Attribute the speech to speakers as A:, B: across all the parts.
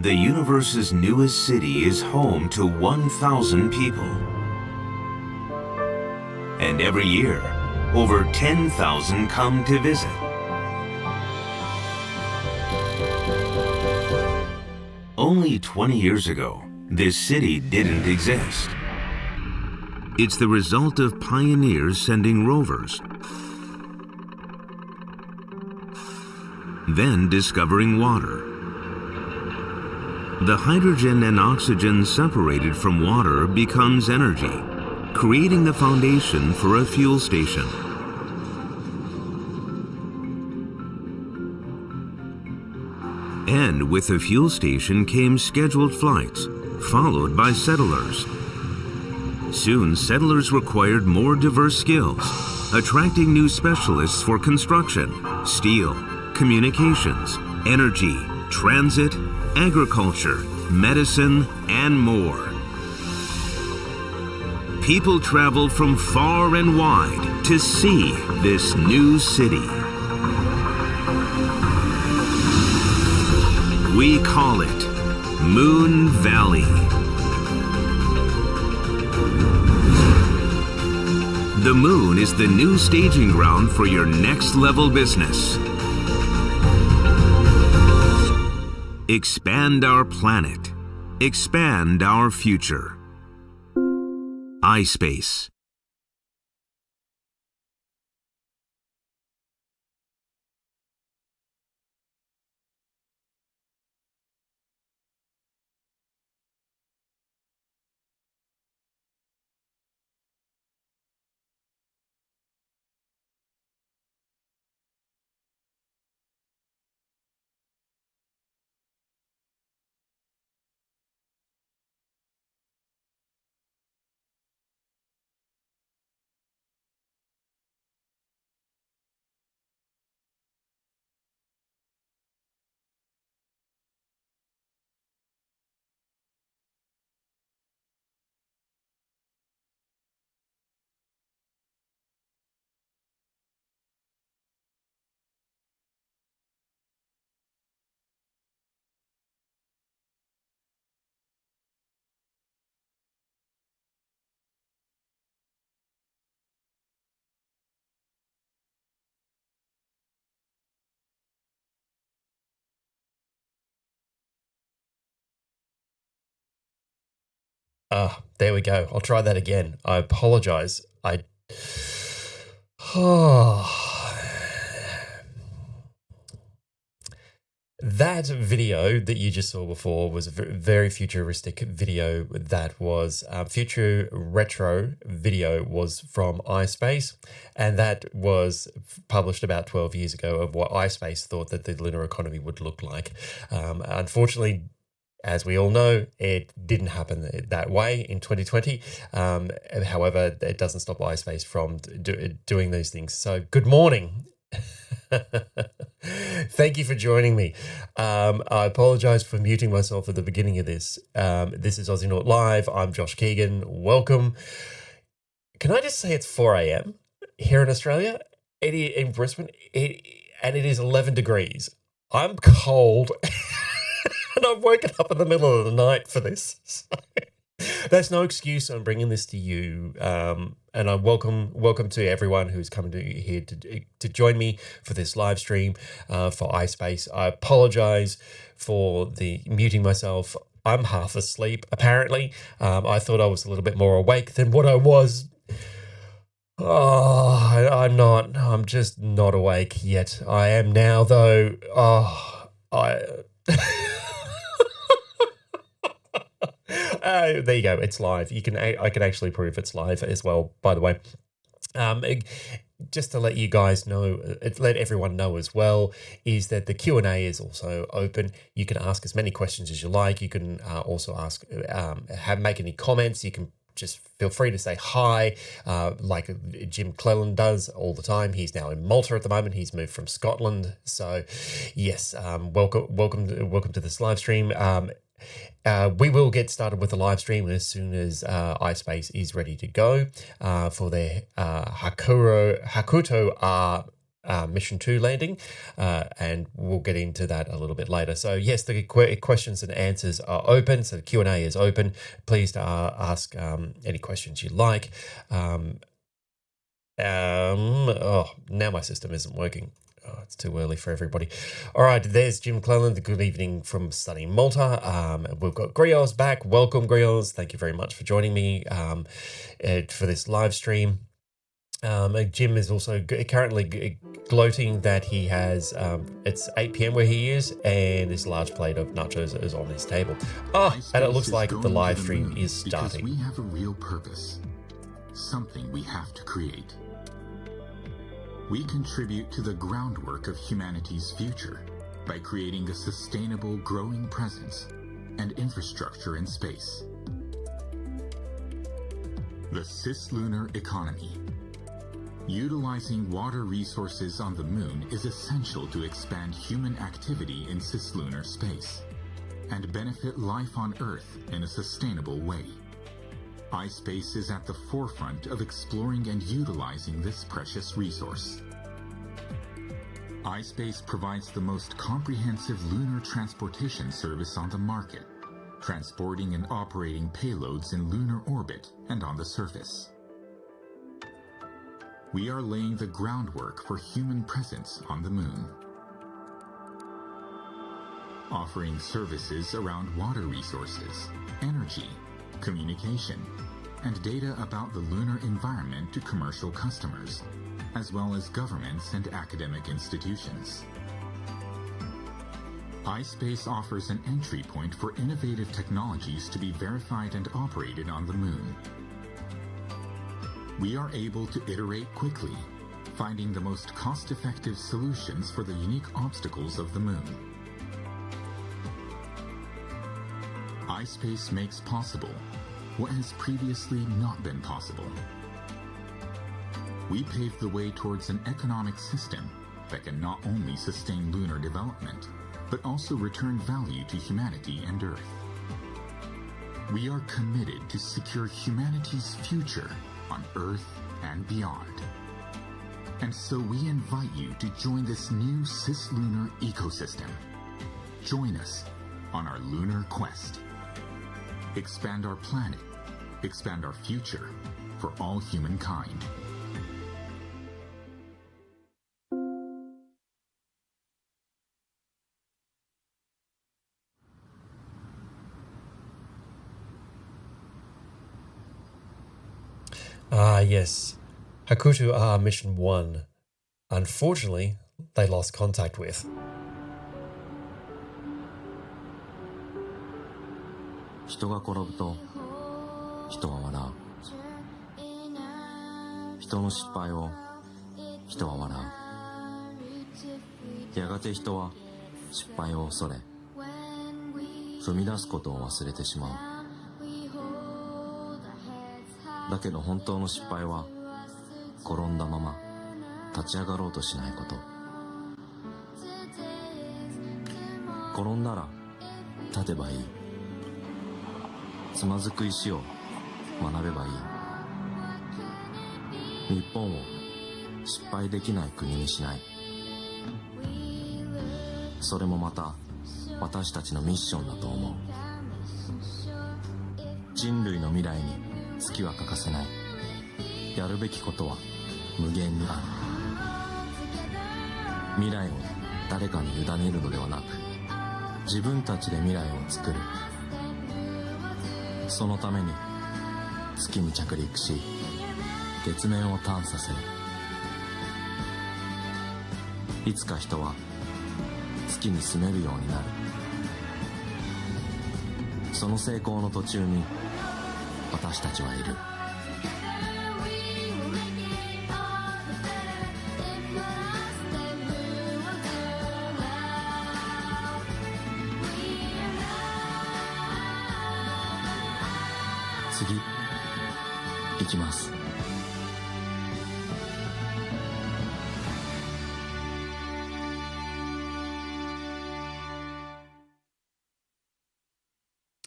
A: The universe's newest city is home to 1,000 people. And every year, over 10,000 come to visit. Only 20 years ago, this city didn't exist. It's the result of pioneers sending rovers, then discovering water. The hydrogen and oxygen separated from water becomes energy, creating the foundation for a fuel station. And with the fuel station came scheduled flights, followed by settlers. Soon, settlers required more diverse skills, attracting new specialists for construction, steel, communications, energy, transit, agriculture, medicine, and more. People travel from far and wide to see this new city. We call it Moon Valley. The moon is the new staging ground for your next level business. Expand our planet. Expand our future. iSpace.
B: There we go. I'll try that again. I apologize. That video that you just saw before was a very futuristic video. That was future retro video was from iSpace, and that was published about 12 years ago of what iSpace thought that the lunar economy would look like. Unfortunately, as we all know, it didn't happen that way in 2020. However, it doesn't stop iSpace from doing these things. So good morning. Thank you for joining me. I apologize for muting myself at the beginning of this. This is Aussienaut Live. I'm Josh Keegan. Welcome. Can I just say it's 4 a.m. here in Australia, in Brisbane, and it is 11 degrees. I'm cold. And I've woken up in the middle of the night for this. So that's no excuse. I'm bringing this to you. And I welcome to everyone who's coming here to join me for this live stream for iSpace. I apologize for the muting myself. I'm half asleep, apparently. I thought I was a little bit more awake than what I was. I'm not. I'm just not awake yet. I am now, though. There you go. It's live. I can actually prove it's live as well, by the way. Just to let you guys know, let everyone know as well, is that the Q&A is also open. You can ask as many questions as you like. You can also ask, make any comments. You can just feel free to say hi, like Jim Cleland does all the time. He's now in Malta at the moment. He's moved from Scotland. So, yes, welcome to this live stream. We will get started with the live stream as soon as iSpace is ready to go for their HAKUTO-R Mission 2 landing, and we'll get into that a little bit later. So yes, the questions and answers are open, so the Q&A is open. Please ask any questions you like. Now my system isn't working. Oh, it's too early for everybody. All right, there's Jim Cleland. Good evening from sunny Malta. We've got Grioz back. Welcome, Grioz. Thank you very much for joining me for this live stream. Jim is also currently gloating that he has, it's 8 p.m. where he is, and this large plate of nachos is on his table. And it looks like the live stream is starting.
C: Because we have a real purpose, something we have to create. We contribute to the groundwork of humanity's future by creating a sustainable, growing presence and infrastructure in space. The cislunar economy. Utilizing water resources on the moon is essential to expand human activity in cislunar space and benefit life on Earth in a sustainable way. iSpace is at the forefront of exploring and utilizing this precious resource. iSpace provides the most comprehensive lunar transportation service on the market, transporting and operating payloads in lunar orbit and on the surface. We are laying the groundwork for human presence on the moon, offering services around water resources, energy, communication, and data about the lunar environment to commercial customers, as well as governments and academic institutions. iSpace offers an entry point for innovative technologies to be verified and operated on the moon. We are able to iterate quickly, finding the most cost-effective solutions for the unique obstacles of the moon. iSpace makes possible what has previously not been possible. We paved the way towards an economic system that can not only sustain lunar development, but also return value to humanity and Earth. We are committed to secure humanity's future on Earth and beyond. And so we invite you to join this new cislunar ecosystem. Join us on our lunar quest. Expand our planet, expand our future for all humankind.
B: Yes. HAKUTO-R Mission 1. Unfortunately, they lost contact with.
D: 人が転ぶと人は笑う。人の失敗を人は笑う。やがて人は失敗を恐れ、踏み出すことを忘れてしまう。だけど本当の失敗は転んだまま立ち上がろうとしないこと。転んだら立てばいい。つまずく石を学べばいい。日本を失敗できない国にしない。それもまた私たちのミッションだと思う。人類の未来に月は欠かせない。やるべきことは無限にある。未来を誰かに委ねるのではなく、自分たちで未来を作る。そのために月に着陸し、月面を探査する。いつか人は月に住めるようになる。その成功の途中に私たちはいる。次行きます。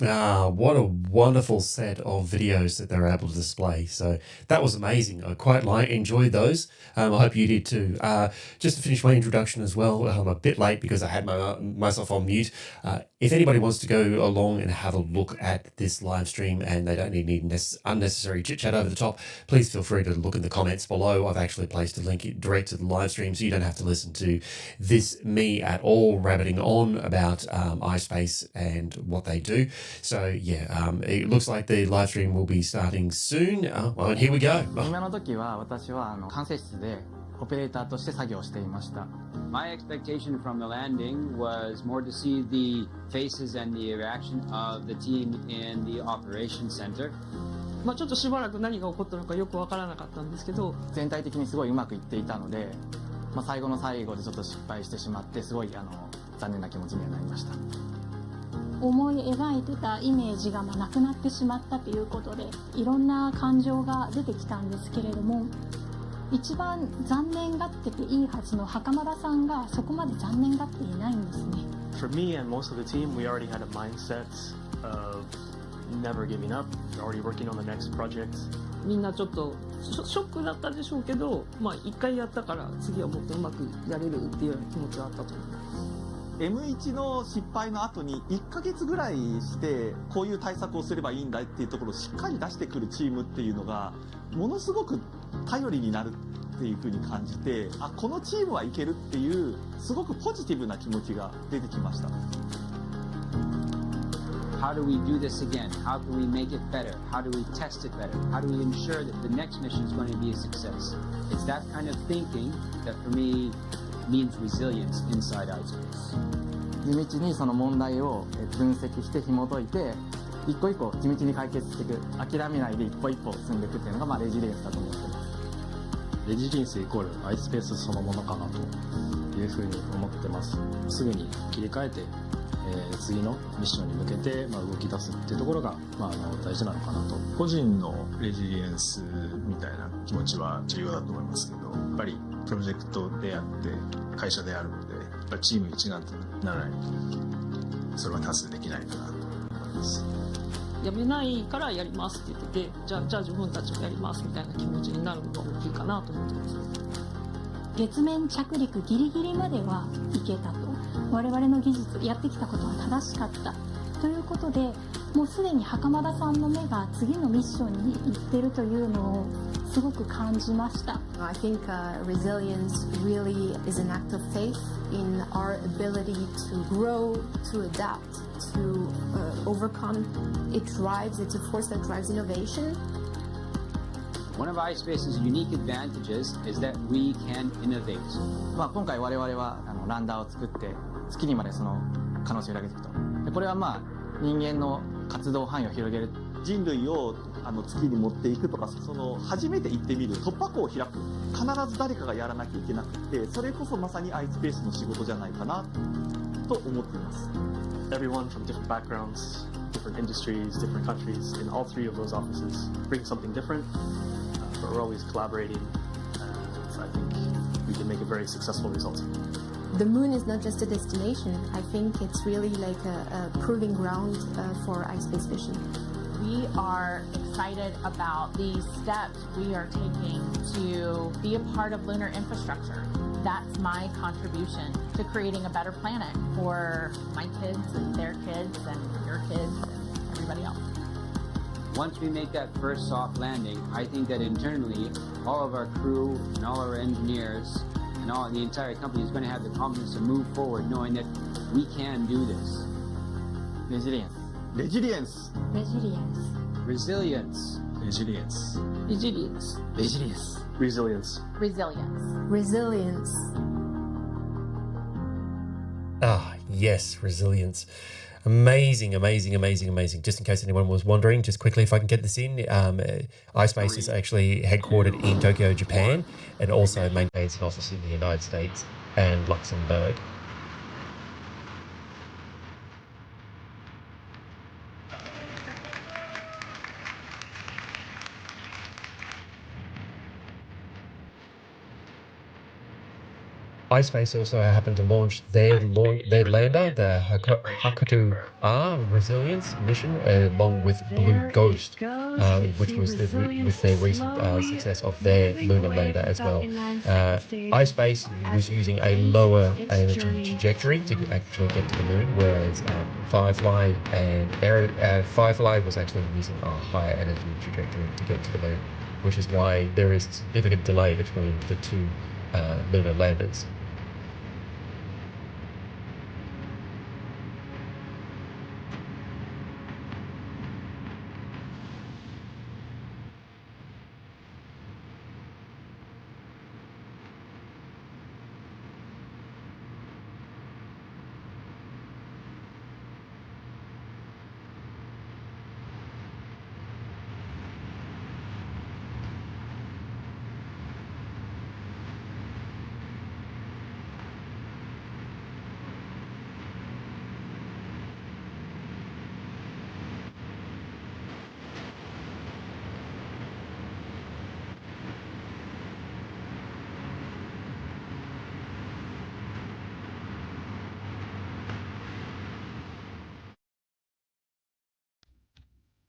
B: What a wonderful set of videos that they're able to display. So that was amazing. I quite enjoyed those. I hope you did too. Just to finish my introduction as well, I'm a bit late because I had myself on mute. If anybody wants to go along and have a look at this live stream and they don't need unnecessary chit chat over the top, please feel free to look in the comments below. I've actually placed a link direct to the live stream, so you don't have to listen to me at all rabbiting on about iSpace and what they do. So yeah, it looks like the live stream will be starting soon. Well, here we go.
E: 今の時は私は管制室でオペレーターとして作業していました。
F: My expectation from the landing was more to see the faces and the reaction of the team in the operations center.
G: ちょっとしばらく何が起こったのかよくわからなかったんですけど、
E: 全体的にすごいうまくいっていたので、最後の最後でちょっと失敗してしまってすごい残念な気持ちにはなりました。
H: 思い描いてたイメージがなくなってしまったということで、いろんな感情が出てきたんですけれども、一番残念がってていいはずの袴田さんがそこまで残念がっていないんですね。
I: For me and most of the team, we already had a mindset of never giving up. We're already working on the next project.
G: みんなちょっとショックだったでしょうけど、一回やったから次はもっとうまくやれるっていうような気持ちはあったと思います。
J: M1 の失敗の後に1ヶ月ぐらいしてこういう対策をすればいいんだっていうところをしっかり出してくるチームっていうのがものすごく頼りになるっていうふうに感じて、このチームはいけるっていうすごくポジティブな気持ちが出てきました。
F: How do we do this again? How can we make it better? How do we test it better? How do we ensure that the next mission is going to be a success? It's that kind of thinking that for me means resilience inside iSpace.
E: 地道にその問題を分析して紐解いて、一個一個地道に解決していく、諦めないで一歩一歩進んでいくっていうのがレジリエンスだと思ってます。
I: レジリエンスイコールiSpaceそのものかなというふうに思ってます。すぐに切り替えて、次のミッションに向けて、動き出すっていうところが、大事なのかなと。
K: 個人のレジリエンスみたいな気持ちは重要だと思いますけど、やっぱりプロジェクトであって会社であるので、やっぱりチーム一丸とならないとそれは達成できないかなと思います。
G: やめないからやりますって言ってて、じゃあ自分たちもやりますみたいな気持ちになるのが大きいかなと思ってます。
H: 月面着陸ギリギリまではいけたと。我々の技術やってきたことは正しかったということで、もうすでに袴田さんの目が次のミッションに行ってるというのをすごく感じました。
L: I think resilience really is an act of faith in our ability to grow, to adapt, to overcome. It drives, it's a force that drives innovation.
F: One of iSpace's unique advantages is that we can innovate.
E: 今回我々はランダーを作って月にまでその可能性を広げていくと。でこれは人間の活動範囲を広げる。
J: 人類を月に持っていくとか、初めて行ってみる突破口を開く、必ず誰かがやらなきゃいけなくて、それこそまさに iSpace の仕事じゃないかなと思っています。
I: Everyone from different backgrounds, different industries, different countries in all three of those offices bring something different, but we're always collaborating, and I think we can make a very successful result.
L: The moon is not just a destination. I think it's really like a proving ground for iSpace vision.
M: We are excited about the steps we are taking to be a part of lunar infrastructure. That's my contribution to creating a better planet for my kids and their kids and your kids and everybody else.
F: Once we make that first soft landing, I think that internally, all of our crew and all our engineers and the entire company is going to have the confidence to move forward, knowing that we can do this.
E: Resilience.
J: Resilience.
F: Resilience.
K: Resilience.
G: Resilience.
E: Resilience.
I: Resilience.
M: Resilience.
L: Resilience.
B: Yes, resilience. Amazing. Just in case anyone was wondering, just quickly, if I can get this in, iSpace is actually headquartered in Tokyo, Japan, and also maintains an office in the United States and Luxembourg. iSpace also happened to launch their lander, the HAKUTO-R resilience mission, along with Blue Ghost, which was with their recent success of their lunar lander as well. iSpace was using a lower energy trajectory to actually get to the moon, whereas Firefly was actually using a higher energy trajectory to get to the moon, which is why there is a significant delay between the two lunar landers.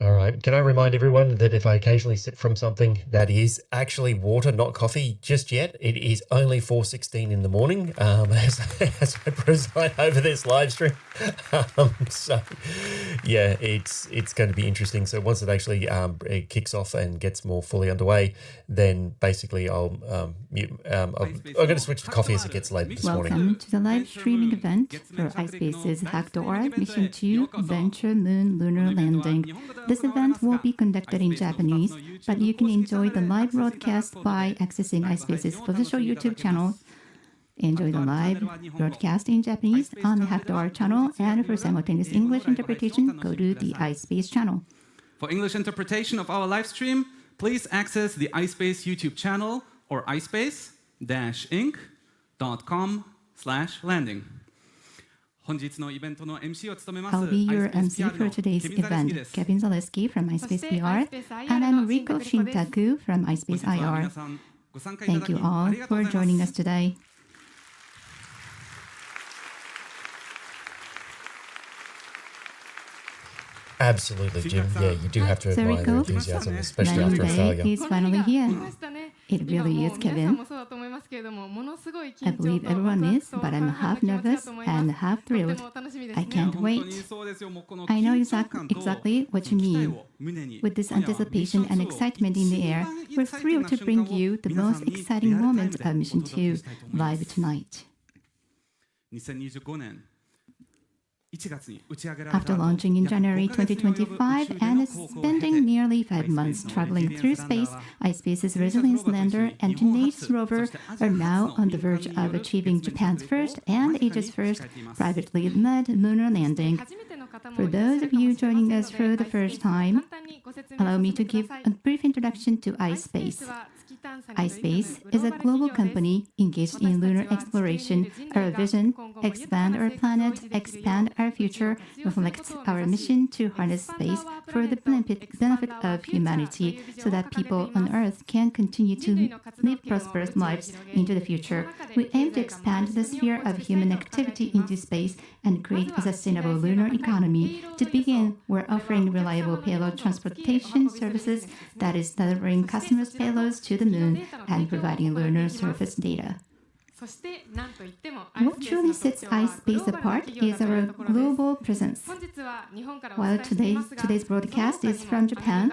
B: All right. Can I remind everyone that if I occasionally sip from something that is actually water, not coffee, just yet, it is only 4:16 in the morning as I preside over this live stream. So, yeah, it's going to be interesting. So once it actually it kicks off and gets more fully underway, then basically I'm going to switch to coffee as it gets late this morning.
N: Welcome to the live streaming event for iSpace's HAKUTO-R Mission 2 Venture Moon Lunar Landing. This event will be conducted in Japanese, but you can enjoy the live broadcast by accessing iSpace's official YouTube channel. Enjoy the live broadcast in Japanese on the HAKUTO-R channel, and for simultaneous English interpretation, go to the iSpace channel.
O: For English interpretation of our live stream, please access the iSpace YouTube channel or ispace-inc.com/landing. I'll
N: be your MC for today's event, Kevin Zaleski from iSpace PR, and I'm Riko Shintaku from iSpace IR. Thank you all for joining us today.
B: Absolutely, Jim. Yeah, you do have to admire the enthusiasm, especially after a failure.
N: He's finally here. It really is, Kevin. I believe everyone is, but I'm half nervous and half thrilled. I can't wait. I know exactly what you mean. With this anticipation and excitement in the air, we're thrilled to bring you the most exciting moment of Mission 2 live tonight. After launching in January 2025 and spending nearly 5 months traveling through space, iSpace's Resilience lander and Tenacious rover are now on the verge of achieving Japan's first and Asia's first privately led lunar landing. For those of you joining us for the first time, allow me to give a brief introduction to iSpace. iSpace is a global company engaged in lunar exploration. Our vision, expand our planet, expand our future, reflects our mission to harness space for the benefit of humanity so that people on Earth can continue to live prosperous lives into the future. We aim to expand the sphere of human activity into space and create a sustainable lunar economy. To begin, we're offering reliable payload transportation services, that is, delivering customers' payloads to the moon and providing lunar surface data. What truly sets iSpace apart is our global presence. While today's broadcast is from Japan,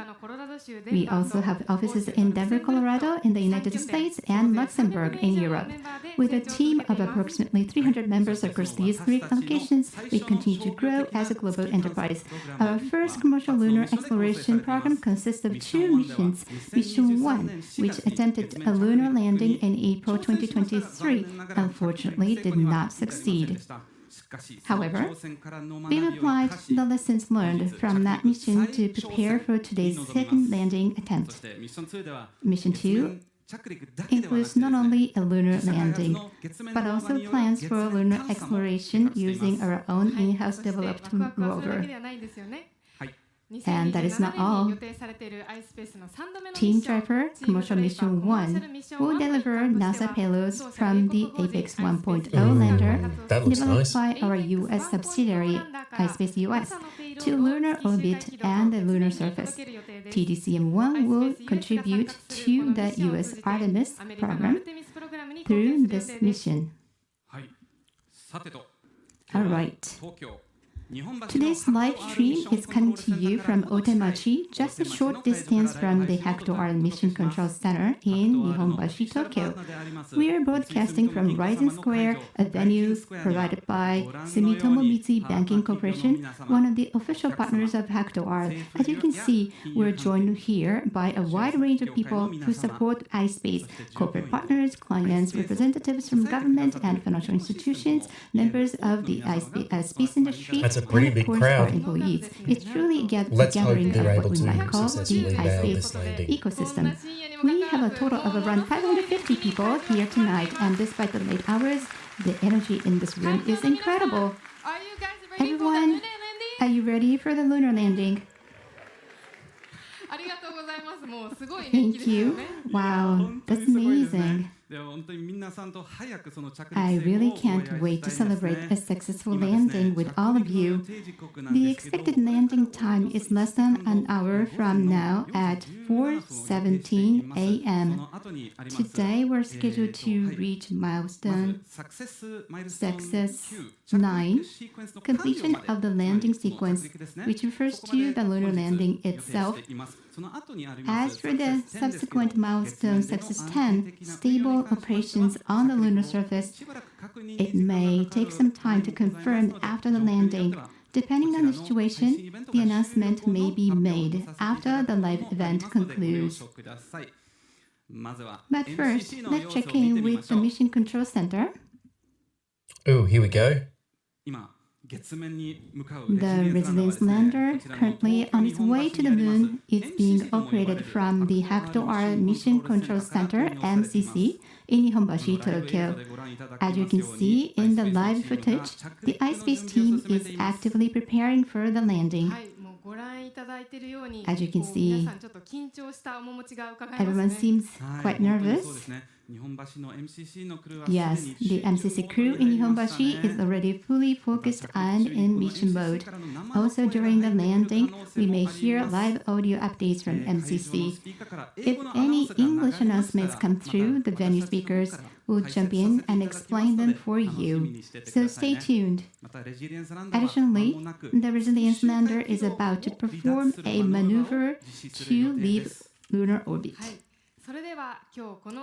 N: we also have offices in Denver, Colorado in the United States and Luxembourg in Europe. With a team of approximately 300 members across these 3 locations, we continue to grow as a global enterprise. Our first commercial lunar exploration program consists of 2 missions. Mission 1, which attempted a lunar landing in April 2023, unfortunately did not succeed. However, we've applied the lessons learned from that mission to prepare for today's second landing attempt. Mission 2 includes not only a lunar landing, but also plans for lunar exploration using our own in-house developed rover. And that is not all. Team Driver Commercial Mission 1 will deliver NASA payloads from the Apex 1.0 lander developed
B: nice.
N: by our U.S. subsidiary, iSpace US, to lunar orbit and the lunar surface. TDCM-1 will contribute to the U.S. Artemis program through this mission. All right. Today's live stream is coming to you from Otemachi, just a short distance from the HAKUTO-R Mission Control Center in Nihonbashi, Tokyo. We are broadcasting from Rising Square, a venue provided by Sumitomo Mitsui Banking Corporation, one of the official partners of HAKUTO-R. As you can see, we're joined here by a wide range of people who support iSpace, corporate partners, clients, representatives from government and financial institutions, members of the space industry,
B: That's a pretty big crowd.
N: Employees. It's truly a
B: Let's hope
N: gathering of
B: they're
N: what
B: able
N: we
B: to
N: might call the
B: successfully nail this
N: iSpace
B: landing.
N: ecosystem. We have a total of around 550 people here tonight, and despite the late hours, the energy in this room is incredible. Everyone, are you ready for the lunar landing? Thank you. Wow, that's amazing. I really can't wait to celebrate a successful landing with all of you. The expected landing time is less than an hour from now at 4:17 a.m. Today we're scheduled to reach milestone Success 9, completion of the landing sequence, which refers to the lunar landing itself. As for the subsequent milestone Success 10, stable operations on the lunar surface, it may take some time to confirm after the landing. Depending on the situation, the announcement may be made after the live event concludes. But first, let's check in with the Mission Control Center.
B: Oh, here we go.
N: The Resilience lander, currently on its way to the moon, is being operated from the HAKUTO-R Mission Control Center, MCC, in Nihonbashi, Tokyo. As you can see in the live footage, the iSpace team is actively preparing for the landing. As you can see, everyone seems quite nervous. Yes, the MCC crew in Nihonbashi is already fully focused and in mission mode. Also during the landing, we may hear live audio updates from MCC. If any English announcements come through, the venue speakers will jump in and explain them for you. So stay tuned. Additionally, the Resilience lander is about to perform a maneuver to leave lunar orbit.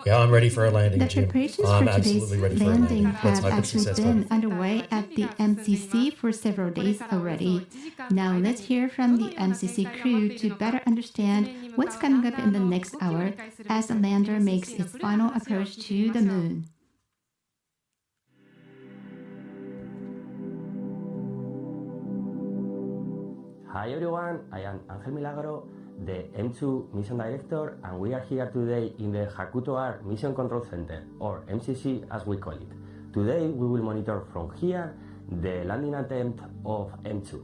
B: Yeah, I'm ready for a landing,
N: The
B: Jim.
N: preparations
B: I'm
N: for today's
B: absolutely ready for a
N: landing
B: landing. Let's
N: have
B: hope it's
N: actually
B: successful.
N: been underway at the MCC for several days already. Now let's hear from the MCC crew to better understand what's coming up in the next hour as the lander makes its final approach to the moon.
P: Hi everyone, I am Angel Milagro, the M2 Mission Director, and we are here today in the HAKUTO-R Mission Control Center, or MCC as we call it. Today we will monitor from here the landing attempt of M2.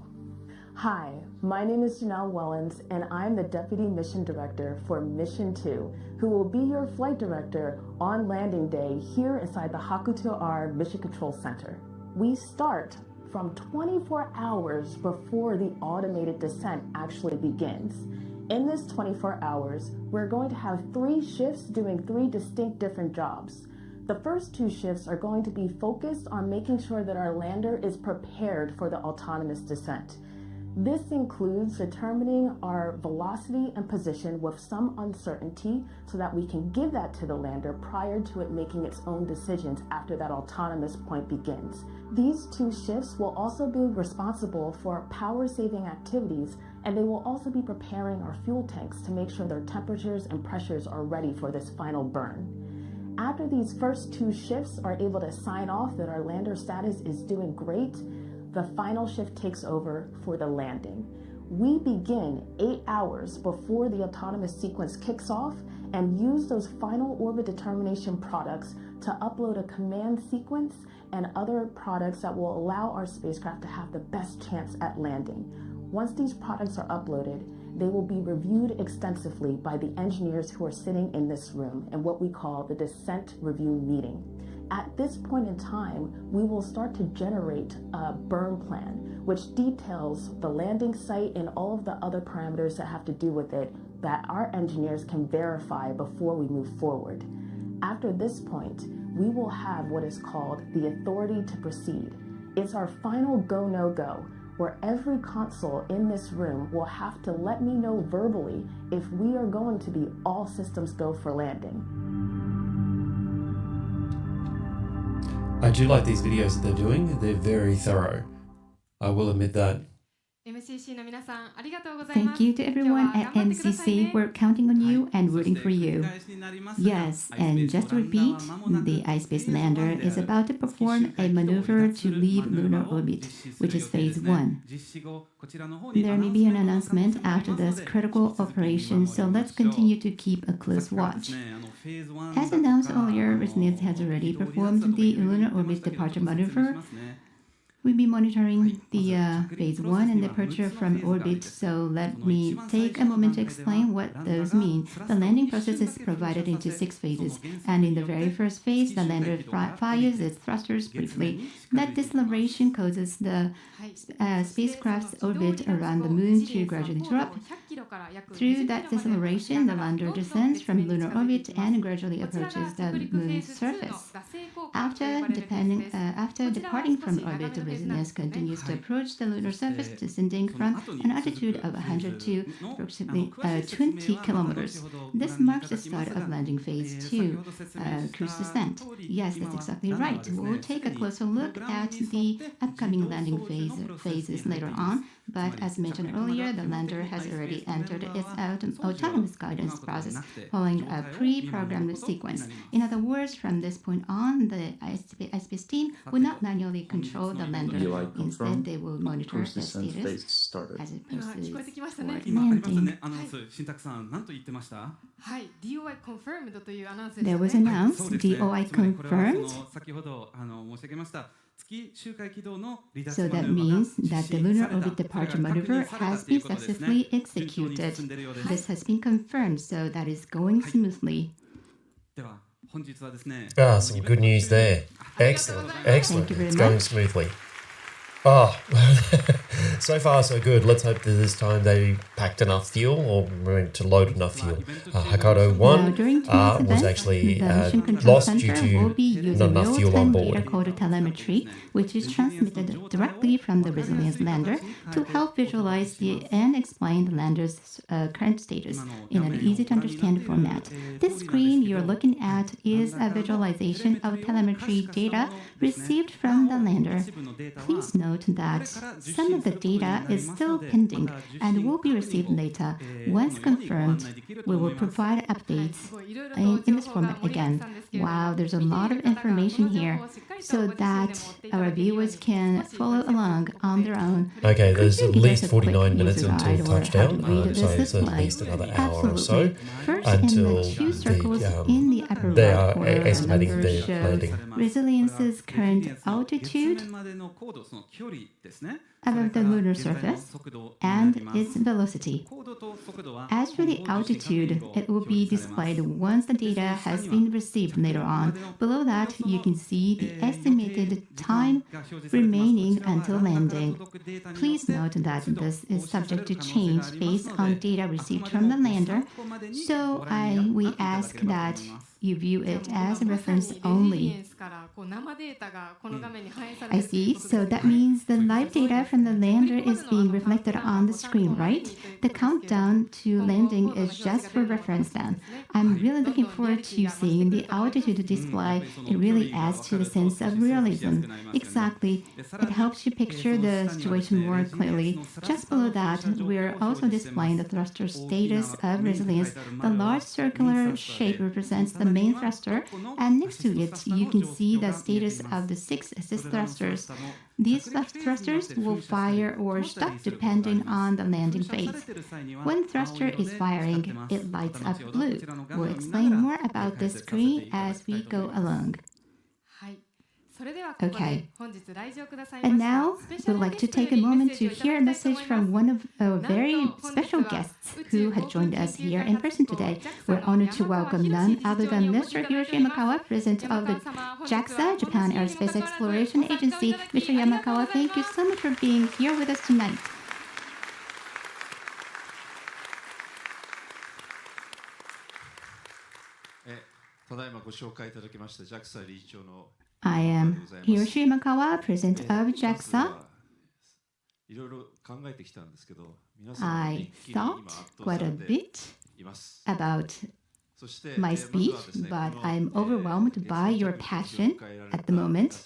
Q: Hi, my name is Janelle Wellens, and I'm the Deputy Mission Director for Mission 2, who will be your flight director on landing day here inside the HAKUTO-R Mission Control Center. We start from 24 hours before the automated descent actually begins. In this 24 hours, we're going to have 3 shifts doing 3 distinct different jobs. The first 2 shifts are going to be focused on making sure that our lander is prepared for the autonomous descent. This includes determining our velocity and position with some uncertainty so that we can give that to the lander prior to it making its own decisions after that autonomous point begins. These 2 shifts will also be responsible for power-saving activities, and they will also be preparing our fuel tanks to make sure their temperatures and pressures are ready for this final burn. After these first 2 shifts are able to sign off that our lander status is doing great, the final shift takes over for the landing. We begin 8 hours before the autonomous sequence kicks off and use those final orbit determination products to upload a command sequence and other products that will allow our spacecraft to have the best chance at landing. Once these products are uploaded, they will be reviewed extensively by the engineers who are sitting in this room in what we call the descent review meeting. At this point in time, we will start to generate a burn plan, which details the landing site and all of the other parameters that have to do with it that our engineers can verify before we move forward. After this point, we will have what is called the authority to proceed. It's our final go, no go, where every console in this room will have to let me know verbally if we are going to be all systems go for landing.
B: I do like these videos that they're doing. They're very thorough. I will admit that.
N: Thank you to everyone at MCC. We're counting on you and rooting for you. Yes, and just to repeat, the iSpace lander is about to perform a maneuver to leave lunar orbit, which is phase 1. There may be an announcement after this critical operation, so let's continue to keep a close watch. As announced earlier, Resilience has already performed the lunar orbit departure maneuver. We'll be monitoring the phase 1 and departure from orbit, so let me take a moment to explain what those mean. The landing process is provided into 6 phases, and in the very first phase, the lander fires its thrusters briefly. That deceleration causes the spacecraft's orbit around the moon to gradually drop. Through that deceleration, the lander descends from lunar orbit and gradually approaches the moon's surface. After departing from orbit, the Resilience continues to approach the lunar surface, descending from an altitude of 100 to approximately 20 kilometers. This marks the start of landing phase 2, cruise descent. Yes, that's exactly right. We'll take a closer look at the upcoming landing phases later on, but as mentioned earlier, the lander has already entered its autonomous guidance process following a pre-programmed sequence. In other words, from this point on, the iSpace team will not manually control the lander. Instead, they will monitor its status as it proceeds toward landing. There was announced, DOI confirmed. So that means that the lunar orbit departure maneuver has been successfully executed. This has been confirmed, so that is going smoothly.
B: Some good news there. Excellent, excellent. It's going smoothly. So far so good. Let's hope that this time they packed enough fuel or were to load enough fuel. HAKUTO-R was actually lost due to not enough fuel on board.
N: Data called telemetry, which is transmitted directly from the Resilience lander to help visualize and explain the lander's current status in an easy-to-understand format. This screen you're looking at is a visualization of telemetry data received from the lander. Please note that some of the data is still pending and will be received later. Once confirmed, we will provide updates in this format again. Wow, there's a lot of information here so that our viewers can follow along on their own.
B: Okay, there's at least 49 minutes until touchdown, so it's at least another hour or so until they are estimating the landing.
N: Resilience's current altitude above the lunar surface and its velocity. As for the altitude, it will be displayed once the data has been received later on. Below that, you can see the estimated time remaining until landing. Please note that this is subject to change based on data received from the lander, so we ask that you view it as a reference only. I see, so that means the live data from the lander is being reflected on the screen, right? The countdown to landing is just for reference then. I'm really looking forward to seeing the altitude display. It really adds to the sense of realism. Exactly, it helps you picture the situation more clearly. Just below that, we're also displaying the thruster status of Resilience. The large circular shape represents the main thruster, and next to it you can see the status of the 6 assist thrusters. These thrusters will fire or stop depending on the landing phase. When thruster is firing, it lights up blue. We'll explain more about this screen as we go along. Okay. And now we'd like to take a moment to hear a message from one of our very special guests who had joined us here in person today. We're honored to welcome none other than Mr. Hiroshi Yamakawa, President of the JAXA, Japan Aerospace Exploration Agency. Mr. Yamakawa, thank you so much for being here with us tonight. I am Hiroshi Yamakawa, President of JAXA. I thought quite a bit about my speech, but I'm overwhelmed by your passion at the moment.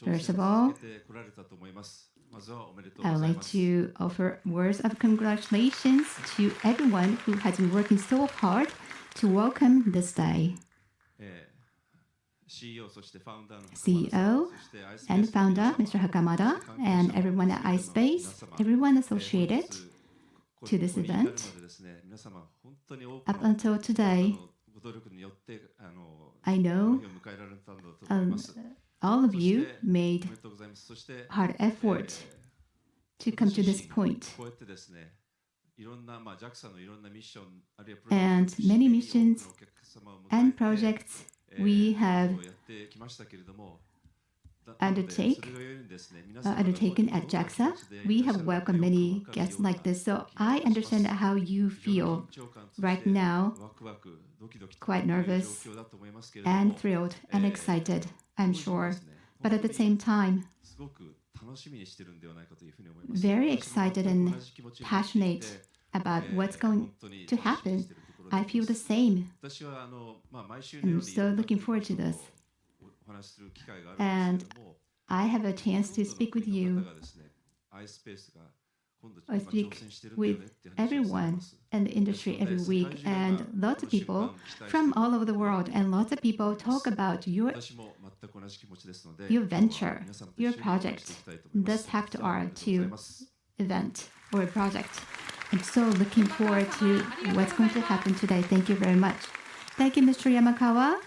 N: First of all, I would like to offer words of congratulations to everyone who has been working so hard to welcome this day. CEO and founder, Mr. Hakamada, and everyone at iSpace, everyone associated to this event. Up until today, I know all of you made hard effort to come to this point. And many missions and projects we have undertaken at JAXA. We have welcomed many guests like this, so I understand how you feel right now. Quite nervous and thrilled and excited, I'm sure, but at the same time, very excited and passionate about what's going to happen. I feel the same. I'm so looking forward to this. And I have a chance to speak with you. I speak with everyone in the industry every week, and lots of people from all over the world, and lots of people talk about your venture, your project, this HAKUTO-R event or project. I'm so looking forward to what's going to happen today. Thank you very much. Thank you, Mr. Yamakawa.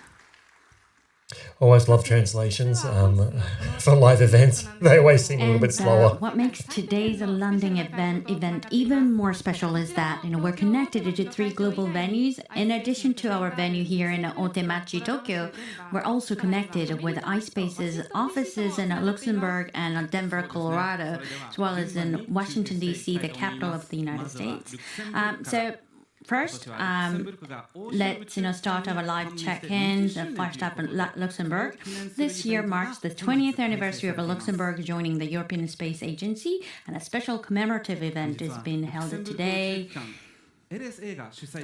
B: Always love translations for live events. They always seem a little bit slower.
R: What makes today's landing event even more special is that we're connected to 3 global venues. In addition to our venue here in Otemachi, Tokyo, we're also connected with iSpace's offices in Luxembourg and Denver, Colorado, as well as in Washington, D.C., the capital of the United States. First, let's start our live check-ins. First up in Luxembourg. This year marks the 20th anniversary of Luxembourg joining the European Space Agency, and a special commemorative event is being held today.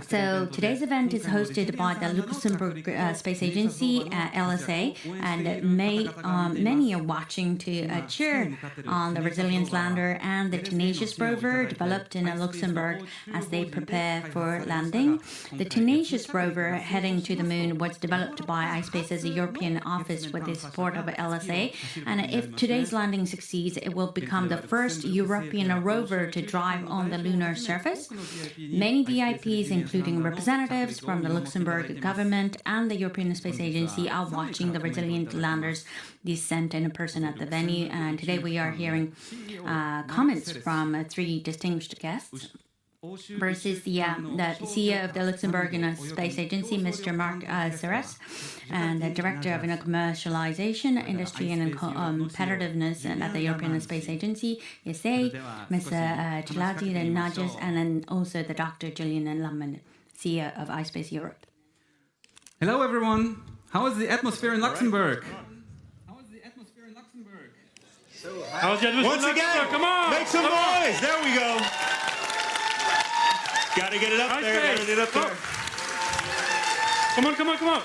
R: So today's event is hosted by the Luxembourg Space Agency, LSA, and many are watching to cheer on the Resilience lander and the Tenacious rover developed in Luxembourg as they prepare for landing. The Tenacious rover heading to the moon was developed by iSpace's European office with the support of LSA, and if today's landing succeeds, it will become the first European rover to drive on the lunar surface. Many VIPs, including representatives from the Luxembourg government and the European Space Agency, are watching the Resilient lander's descent in person at the venue. And today we are hearing comments from 3 distinguished guests. First is the CEO of the Luxembourg Space Agency, Mr. Marc Serres, and the Director of Commercialization, Industry and Competitiveness at the European Space Agency, ESA, Mr. Chilati Najas, and then also the Dr. Julian Lamman, CEO of iSpace Europe.
O: Hello, everyone. How is the atmosphere in Luxembourg?
S: How's the atmosphere? Once again, come on, make some noise. There we go. Gotta get it up there. Gotta get it up there. Come on, come on, come on.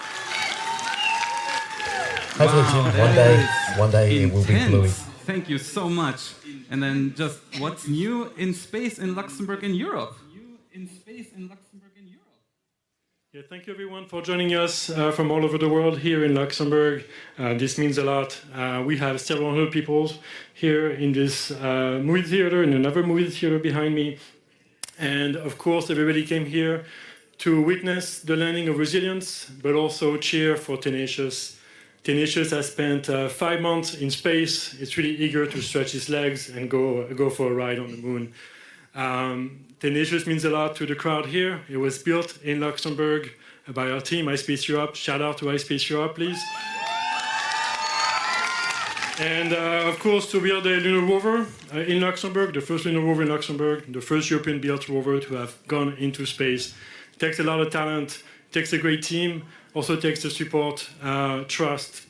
B: Hopefully, Jim, one day it will be fluid.
O: Thank you so much. And then just what's new in space in Luxembourg and Europe?
S: Yeah, thank you everyone for joining us from all over the world here in Luxembourg. This means a lot. We have several hundred people here in this movie theater and another movie theater behind me. And of course, everybody came here to witness the landing of Resilience, but also cheer for Tenacious. Tenacious has spent 5 months in space. It's really eager to stretch his legs and go for a ride on the moon. Tenacious means a lot to the crowd here. It was built in Luxembourg by our team, iSpace Europe. Shout out to iSpace Europe, please. And of course, to build a lunar rover in Luxembourg, the first lunar rover in Luxembourg, the first European-built rover to have gone into space. It takes a lot of talent, it takes a great team, also takes the support, trust,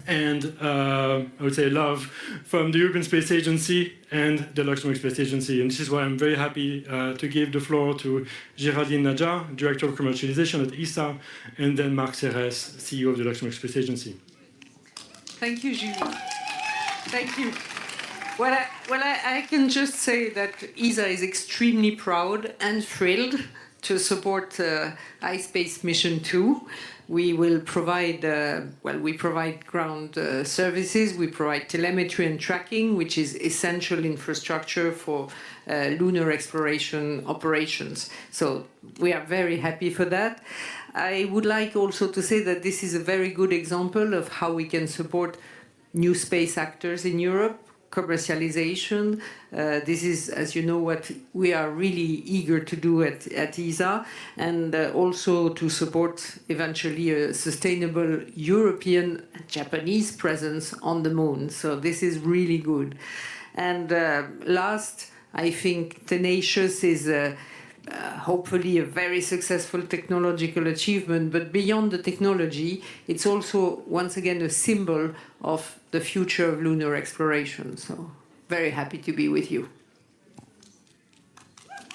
S: and I would say love from the European Space Agency and the Luxembourg Space Agency. And this is why I'm very happy to give the floor to Géraldine Nadja, Director of Commercialization at ESA, and then Marc Serres, CEO of the Luxembourg Space Agency.
T: Thank you, Julie. Thank you. Well, I can just say that ESA is extremely proud and thrilled to support iSpace Mission 2. We will provide, we provide ground services, we provide telemetry and tracking, which is essential infrastructure for lunar exploration operations. So we are very happy for that. I would like also to say that this is a very good example of how we can support new space actors in Europe, commercialization. This is, as you know, what we are really eager to do at ESA, and also to support eventually a sustainable European, Japanese presence on the moon. So this is really good. And last, I think Tenacious is hopefully a very successful technological achievement, but beyond the technology, it's also, once again, a symbol of the future of lunar exploration. So, very happy to be with you.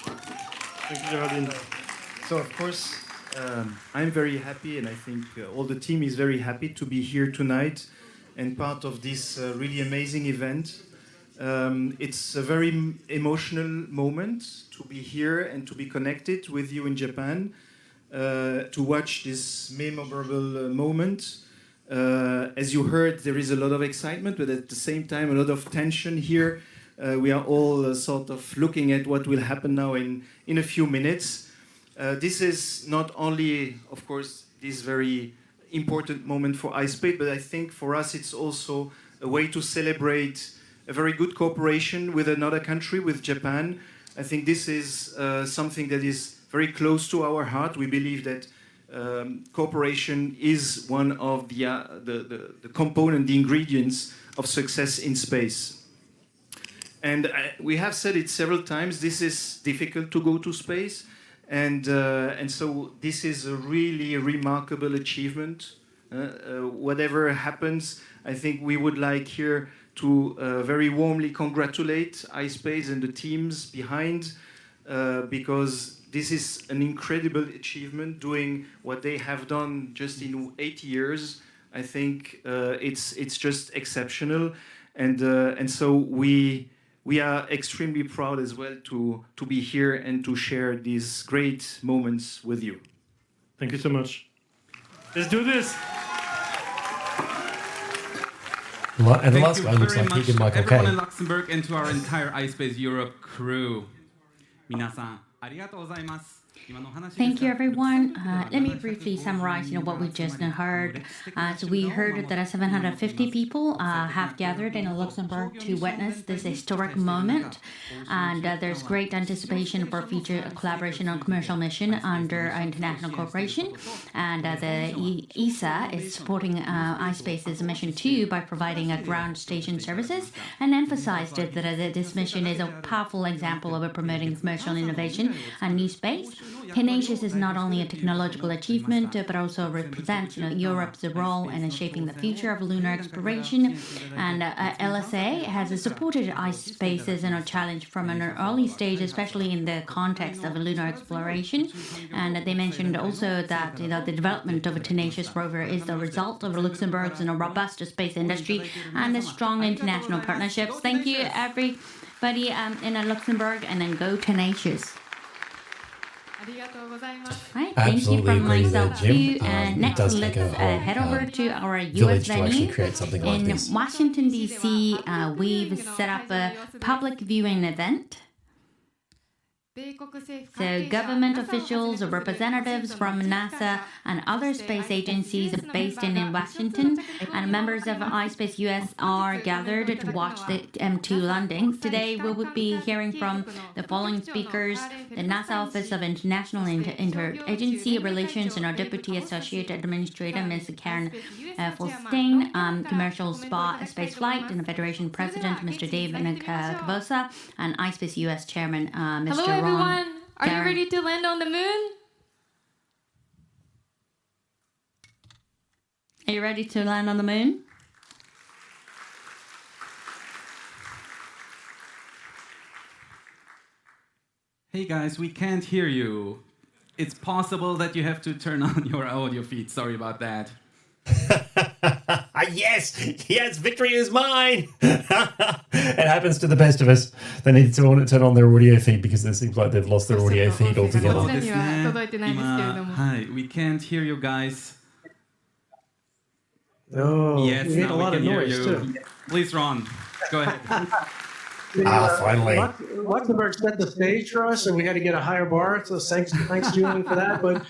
S: Thank you, Géraldine.
U: So, of course, I'm very happy, and I think all the team is very happy to be here tonight and part of this really amazing event. It's a very emotional moment to be here and to be connected with you in Japan, to watch this memorable moment. As you heard, there is a lot of excitement, but at the same time, a lot of tension here. We are all sort of looking at what will happen now in a few minutes. This is not only, of course, this very important moment for iSpace, but I think for us it's also a way to celebrate a very good cooperation with another country, with Japan. I think this is something that is very close to our heart. We believe that cooperation is one of the component, the ingredients of success in space. And we have said it several times, this is difficult to go to space. And so this is a really remarkable achievement. Whatever happens, I think we would like here to very warmly congratulate iSpace and the teams behind, because this is an incredible achievement, doing what they have done just in 8 years. I think it's just exceptional, and so we are extremely proud as well to be here and to share these great moments with you.
S: Thank you so much. Let's do this.
B: And the last guy looks like Keegan Michael Kay.
O: Everyone in Luxembourg and to our entire iSpace Europe crew. 皆さん、ありがとうございます。
R: Thank you, everyone. Let me briefly summarize, what we just heard. So we heard that 750 people have gathered in Luxembourg to witness this historic moment, and there's great anticipation for future collaboration on commercial mission under international cooperation. And the ESA is supporting iSpace's mission 2 by providing ground station services, and emphasized that this mission is a powerful example of promoting commercial innovation and new space. Tenacious is not only a technological achievement, but also represents Europe's role in shaping the future of lunar exploration. And LSA has supported iSpace's challenge from an early stage, especially in the context of lunar exploration. And they mentioned also that the development of a Tenacious rover is the result of Luxembourg's robust space industry and strong international partnerships. Thank you, everybody in Luxembourg, and then go Tenacious. Right, thank you from myself too. And next, let's head over to our US venue in Washington, D.C. We've set up a public viewing event. So government officials, representatives from NASA and other space agencies based in Washington, and members of iSpace US are gathered to watch the M2 landing. Today we will be hearing from the following speakers: the NASA Office of International Interagency Relations and our Deputy Associate Administrator, Ms. Karen Fulstein, Commercial Space Flight and Federation President, Mr. Dave Kabosa, and iSpace US Chairman, Mr.
A: Hello,
R: Ron.
A: everyone. Are you
R: Karen.
A: ready to land on the moon?
R: Are you ready to land on the moon?
O: Hey guys, we can't hear you. It's possible that you have to turn on your audio feed. Sorry about that.
B: Yes, victory is mine. It happens to the best of us. They need to turn on their audio feed because it seems like they've lost their audio feed altogether.
O: Hi, we can't hear you guys.
V: Oh,
O: Yes,
V: we made
O: now
V: a lot
O: we
V: of
O: can hear
V: noise
O: you.
V: too.
O: Please, Ron, go ahead.
B: Finally.
V: Luxembourg set the stage for us, and we had to get a higher bar. So thanks, Julian, for that. But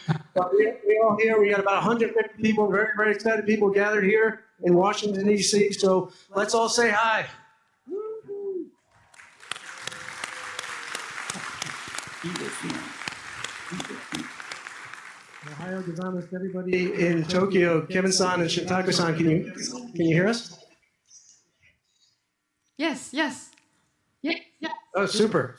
V: we all here. We got about 150 people, very, very excited people gathered here in Washington D.C. So let's all say hi. Ohio gozaimasu, everybody in Tokyo. Kevin-san and Shintaku-san, can you hear us?
A: Yes.
V: Oh, super.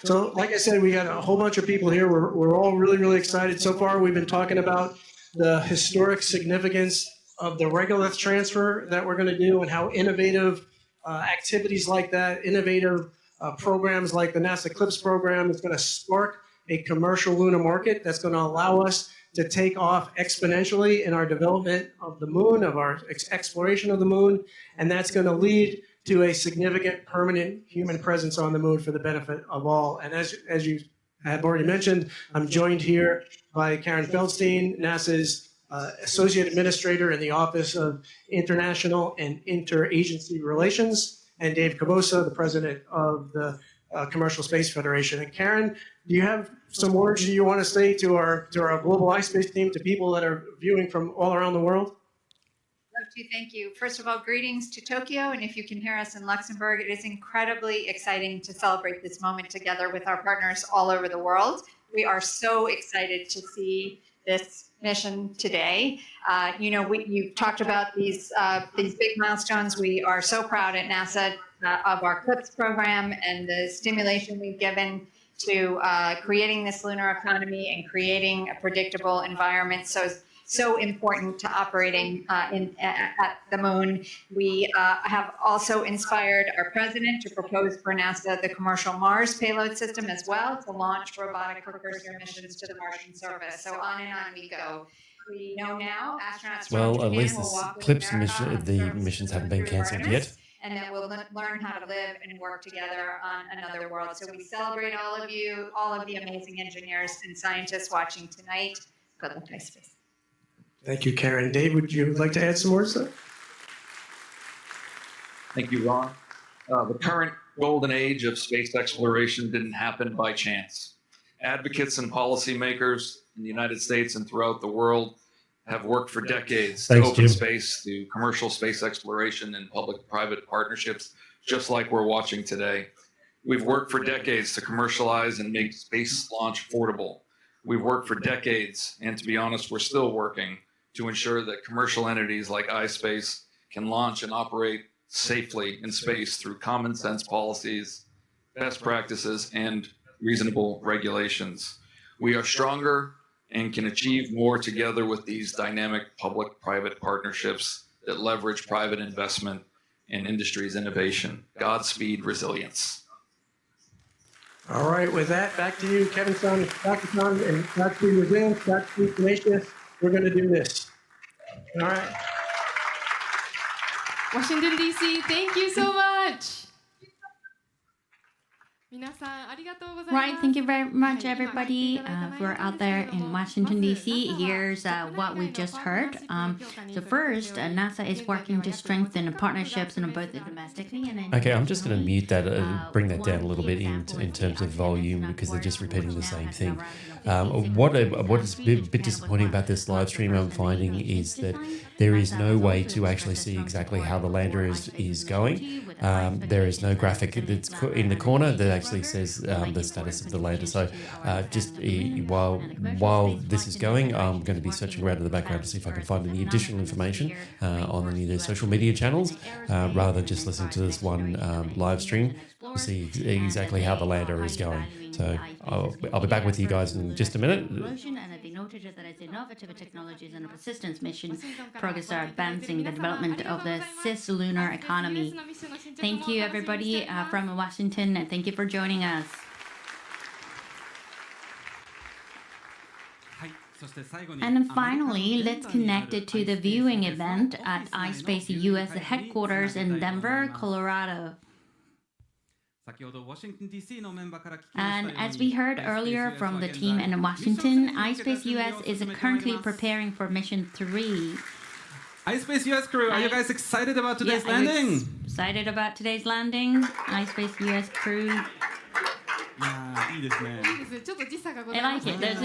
V: So, like I said, we got a whole bunch of people here. We're all really, really excited. So far, we've been talking about the historic significance of the regolith transfer that we're going to do and how innovative activities like that, innovative programs like the NASA CLIPS program is going to spark a commercial lunar market that's going to allow us to take off exponentially in our development of the moon, of our exploration of the moon, and that's going to lead to a significant permanent human presence on the moon for the benefit of all. And as you have already mentioned, I'm joined here by Karen Feldstein, NASA's Associate Administrator in the Office of International and Interagency Relations, and Dave Kabosa, the President of the Commercial Space Federation. And Karen, do you have some words you want to say to our global iSpace team, to people that are viewing from all around the world?
W: Love to. Thank you. First of all, greetings to Tokyo, and if you can hear us in Luxembourg, it is incredibly exciting to celebrate this moment together with our partners all over the world. We are so excited to see this mission today. You talked about these big milestones. We are so proud at NASA of our CLIPS program and the stimulation we've given to creating this lunar economy and creating a predictable environment. So important to operating at the moon. We have also inspired our president to propose for NASA the commercial Mars payload system as well to launch robotic precursor missions to the Martian surface. So on and on we go. We know now astronauts
B: Well, at least this CLIPS mission, the missions haven't been cancelled yet.
W: And that we'll learn how to live and work together on another world. So we celebrate all of you, all of the amazing engineers and scientists watching tonight. Good luck, iSpace.
V: Thank you, Karen. Dave, would you like to add some words there?
X: Thank you, Ron. The current golden age of space exploration didn't happen by chance. Advocates and policymakers in the United States and throughout the world have worked for decades to open space through commercial space exploration and public-private partnerships, just like we're watching today. We've worked for decades to commercialize and make space launch affordable. We've worked for decades, and to be honest, we're still working to ensure that commercial entities like iSpace can launch and operate safely in space through common sense policies, best practices, and reasonable regulations. We are stronger and can achieve more together with these dynamic public-private partnerships that leverage private investment and industry's innovation. Godspeed resilience.
V: All right, with that, back to you, Kevin-san, Dr. and Godspeed resilience, Godspeed tenacious. We're going to do this. All right.
A: Washington, D.C., thank you so much.
R: Right, thank you very much, everybody. We're out there in Washington, D.C. Here's what we just heard. So first, NASA is working to strengthen partnerships both domestically and
B: Okay, I'm just going to mute that, bring that down a little bit in terms of volume because they're just repeating the same thing. What is a bit disappointing about this live stream I'm finding is that there is no way to actually see exactly how the lander is going. There is no graphic that's in the corner that actually says the status of the lander. So while this is going, I'm going to be searching around in the background to see if I can find any additional information on any of their social media channels, rather than just listening to this one live stream to see exactly how the lander is going. So I'll be back with you guys in just a minute.
R: And they noted that as innovative technologies and persistence mission progress are advancing the development of the cis-lunar economy. Thank you, everybody from Washington, and thank you for joining us. And then finally, let's connect it to the viewing event at iSpace US headquarters in Denver, Colorado. And as we heard earlier from the team in Washington, iSpace US is currently preparing for Mission 3.
O: iSpace US crew, are you guys excited about today's landing?
R: Excited about today's landing, iSpace US crew. I like it. There's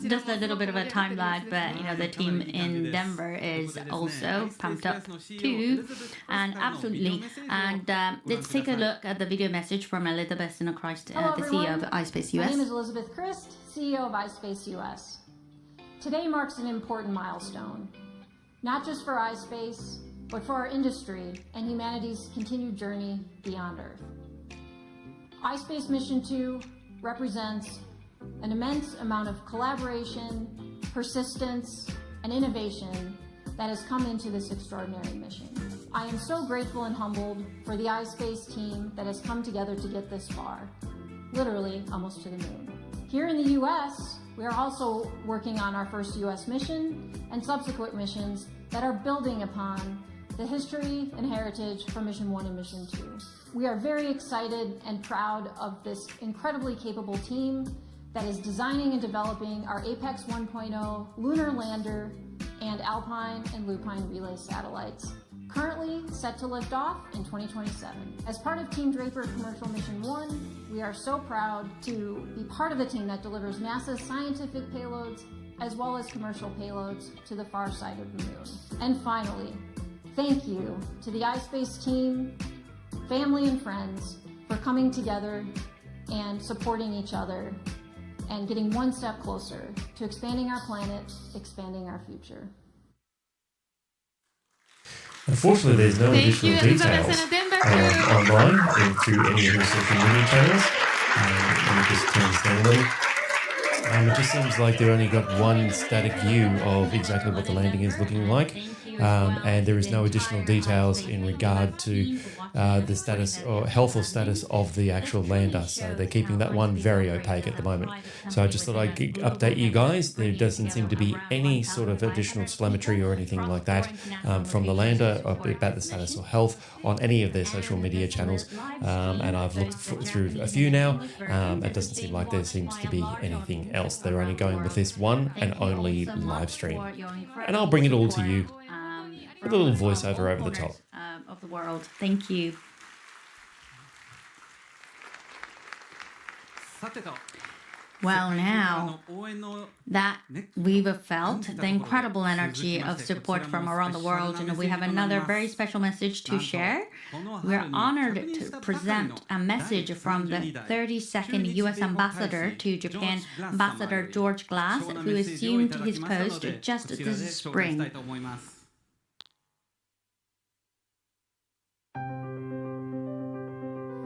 R: just a little bit of a time lag, but the team in Denver is also pumped up too, and absolutely. And let's take a look at the video message from Elizabeth Christ, the CEO of iSpace US.
A: My name is Elizabeth Christ, CEO of iSpace US. Today marks an important milestone, not just for iSpace, but for our industry and humanity's continued journey beyond Earth. iSpace Mission 2 represents an immense amount of collaboration, persistence, and innovation that has come into this extraordinary mission. I am so grateful and humbled for the iSpace team that has come together to get this far, literally almost to the moon. Here in the US, we are also working on our first US mission and subsequent missions that are building upon the history and heritage from Mission 1 and Mission 2. We are very excited and proud of this incredibly capable team that is designing and developing our Apex 1.0 lunar lander and Alpine and Lupine relay satellites, currently set to lift off in 2027. As part of Team Draper Commercial Mission 1, we are so proud to be part of the team that delivers NASA's scientific payloads as well as commercial payloads to the far side of the moon. And finally, thank you to the iSpace team, family and friends for coming together and supporting each other and getting one step closer to expanding our planet, expanding our future.
B: Unfortunately, there's no additional details online through any of the social media channels. Let me just turn this down a little. It just seems like they've only got one static view of exactly what the landing is looking like, and there is no additional details in regard to the status or health or status of the actual lander. So they're keeping that one very opaque at the moment. So I just thought I'd update you guys. There doesn't seem to be any sort of additional telemetry or anything like that from the lander about the status or health on any of their social media channels. And I've looked through a few now. It doesn't seem like there seems to be anything else. They're only going with this one and only live stream. And I'll bring it all to you with a little voiceover over the top.
R: Of the world. Thank you. Well, now that we've felt the incredible energy of support from around the world, and we have another very special message to share. We are honored to present a message from the 32nd U.S. Ambassador to Japan, Ambassador George Glass, who assumed his post just this spring.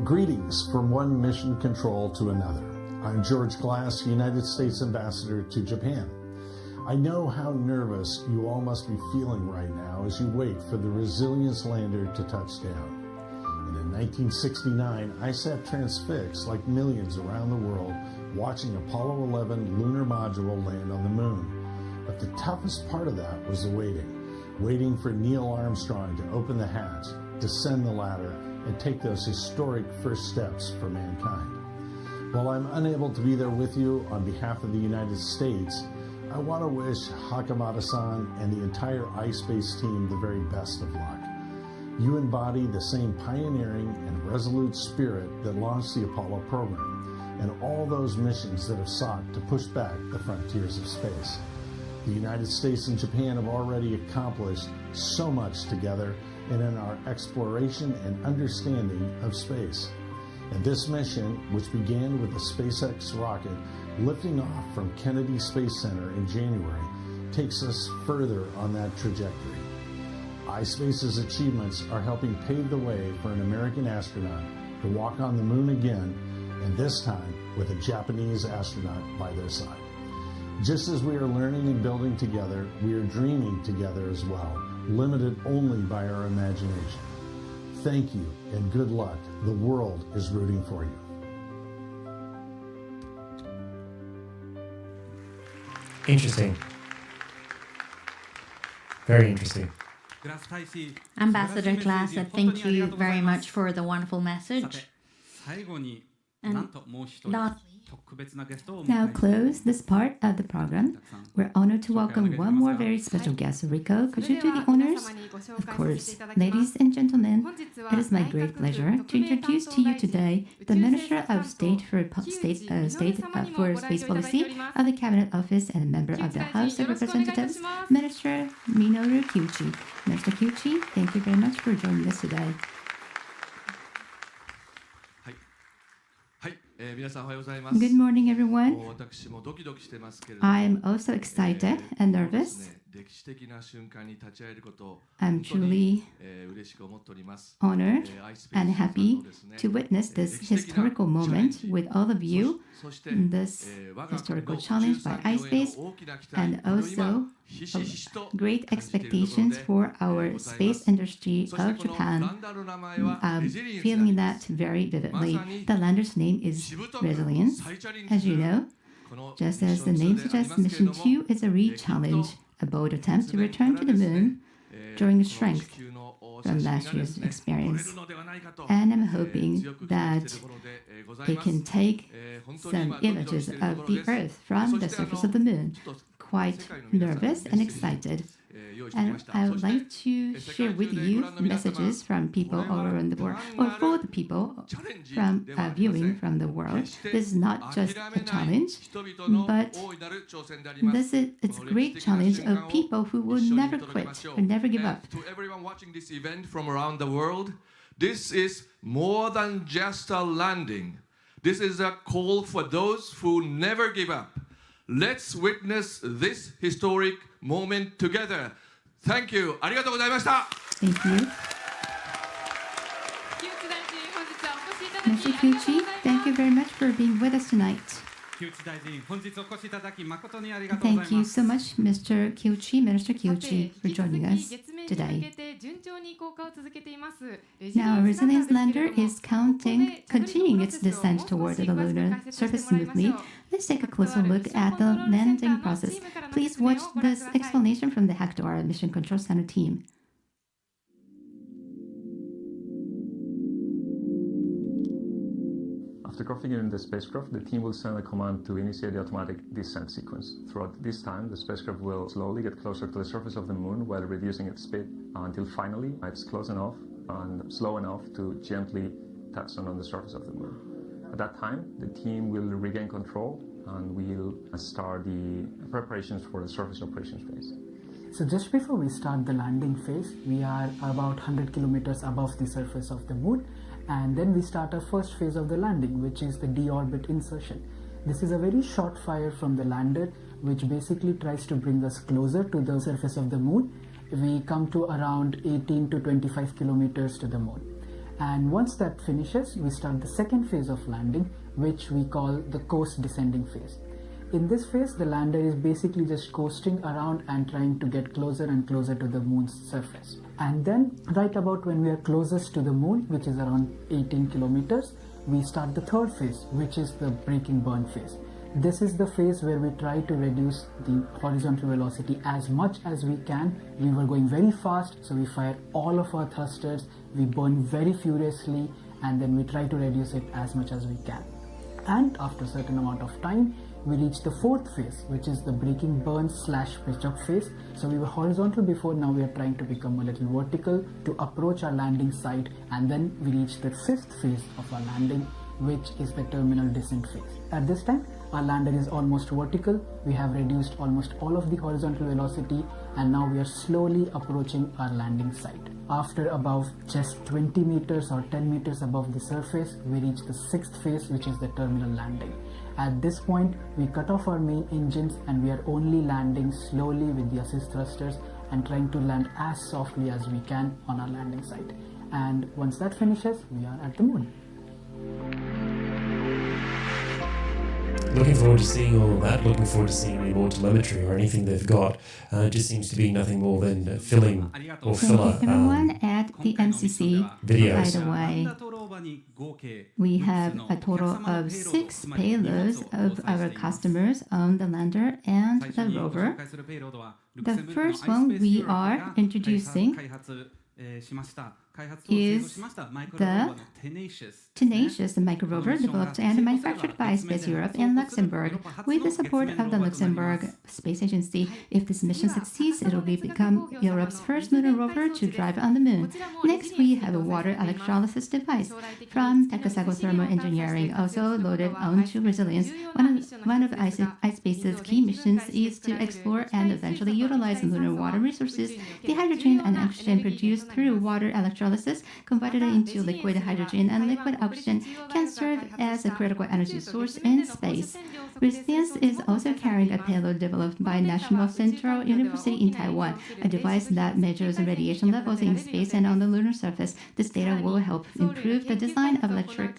C: Greetings from one mission control to another. I'm George Glass, United States Ambassador to Japan. I know how nervous you all must be feeling right now as you wait for the Resilience lander to touch down. And in 1969, I sat transfixed like millions around the world watching Apollo 11 lunar module land on the moon. But the toughest part of that was the waiting for Neil Armstrong to open the hatch, descend the ladder, and take those historic first steps for mankind. While I'm unable to be there with you on behalf of the United States, I want to wish Hakamata-san and the entire iSpace team the very best of luck. You embody the same pioneering and resolute spirit that launched the Apollo program and all those missions that have sought to push back the frontiers of space. The United States and Japan have already accomplished so much together and in our exploration and understanding of space. And this mission, which began with the SpaceX rocket lifting off from Kennedy Space Center in January, takes us further on that trajectory. iSpace's achievements are helping pave the way for an American astronaut to walk on the moon again, and this time with a Japanese astronaut by their side. Just as we are learning and building together, we are dreaming together as well, limited only by our imagination. Thank you and good luck. The world is rooting for you.
B: Interesting. Very interesting.
R: Ambassador Glass, thank you very much for the wonderful message. And
N: now close this part of the program. We're honored to welcome one more very special guest. Rico, could you do the honors? Of course. Ladies and gentlemen, it is my great pleasure to introduce to you today the Minister of State for Space Policy of the Cabinet Office and a member of the House of Representatives, Minister Minoru Kyuchi. Minister Kyuchi, thank you very much for joining us today. Good morning, everyone. I'm also excited and nervous. I'm truly honored and happy to witness this historical moment with all of you, this historical challenge by iSpace, and also great expectations for our space industry of Japan. I'm feeling that very vividly. The lander's name is Resilience, as you know. Just as the name suggests, Mission 2 is a re-challenge, a bold attempt to return to the moon, drawing strength from last year's experience. And I'm hoping that it can take some images of the Earth from the surface of the moon. Quite nervous and excited. And I would like to share with you messages from people all around the world, or for the people from viewing from the world. This is not just a challenge, but it's a great challenge of people who will never quit, or never give up.
D: To everyone watching this event from around the world, this is more than just a landing. This is a call for those who never give up. Let's witness this historic moment together. Thank you. ありがとうございました。
N: Thank you. Mr. Kyuchi, thank you very much for being with us tonight. Thank you so much, Mr. Kyuchi, Minister Kyuchi, for joining us today. Now, our Resilience lander is continuing its descent toward the lunar surface smoothly. Let's take a closer look at the landing process. Please watch this explanation from the HAKUTO-R Mission Control Center team.
F: After configuring the spacecraft, the team will send a command to initiate the automatic descent sequence. Throughout this time, the spacecraft will slowly get closer to the surface of the moon while reducing its speed until finally it's close enough and slow enough to gently touch on the surface of the moon. At that time, the team will regain control and will start the preparations for the surface operations phase.
H: So just before we start the landing phase, we are about 100 kilometers above the surface of the moon. And then we start our first phase of the landing, which is the deorbit insertion. This is a very short fire from the lander, which basically tries to bring us closer to the surface of the moon. We come to around 18 to 25 kilometers to the moon. And once that finishes, we start the second phase of landing, which we call the coast descending phase. In this phase, the lander is basically just coasting around and trying to get closer and closer to the moon's surface. And then, right about when we are closest to the moon, which is around 18 kilometers, we start the third phase, which is the braking burn phase. This is the phase where we try to reduce the horizontal velocity as much as we can. We were going very fast, so we fire all of our thrusters, we burn very furiously, and then we try to reduce it as much as we can. And after a certain amount of time, we reached the fourth phase, which is the braking burn / pitch up phase. So we were horizontal before, now we are trying to become a little vertical to approach our landing site, and then we reach the fifth phase of our landing, which is the terminal descent phase. At this time, our lander is almost vertical. We have reduced almost all of the horizontal velocity, and now we are slowly approaching our landing site. After about just 20 meters or 10 meters above the surface, we reach the sixth phase, which is the terminal landing. At this point, we cut off our main engines and we are only landing slowly with the assist thrusters and trying to land as softly as we can on our landing site. And once that finishes, we are at the moon.
B: Looking forward to seeing all of that, looking forward to seeing any more telemetry or anything they've got. It just seems to be nothing more than filling or filler
N: everyone at the MCC,
B: videos.
N: by the way, we have a total of 6 payloads of our customers on the lander and the rover. The first one we are introducing is the Tenacious micro rover developed and manufactured by iSpace Europe and Luxembourg with the support of the Luxembourg Space Agency. If this mission succeeds, it will become Europe's first lunar rover to drive on the moon. Next, we have a water electrolysis device from Takasago Thermal Engineering, also loaded onto Resilience. One of iSpace's key missions is to explore and eventually utilize lunar water resources. The hydrogen and oxygen produced through water electrolysis converted into liquid hydrogen and liquid oxygen can serve as a critical energy source in space. Resilience is also carrying a payload developed by National Central University in Taiwan, a device that measures radiation levels in space and on the lunar surface. This data will help improve the design of electronic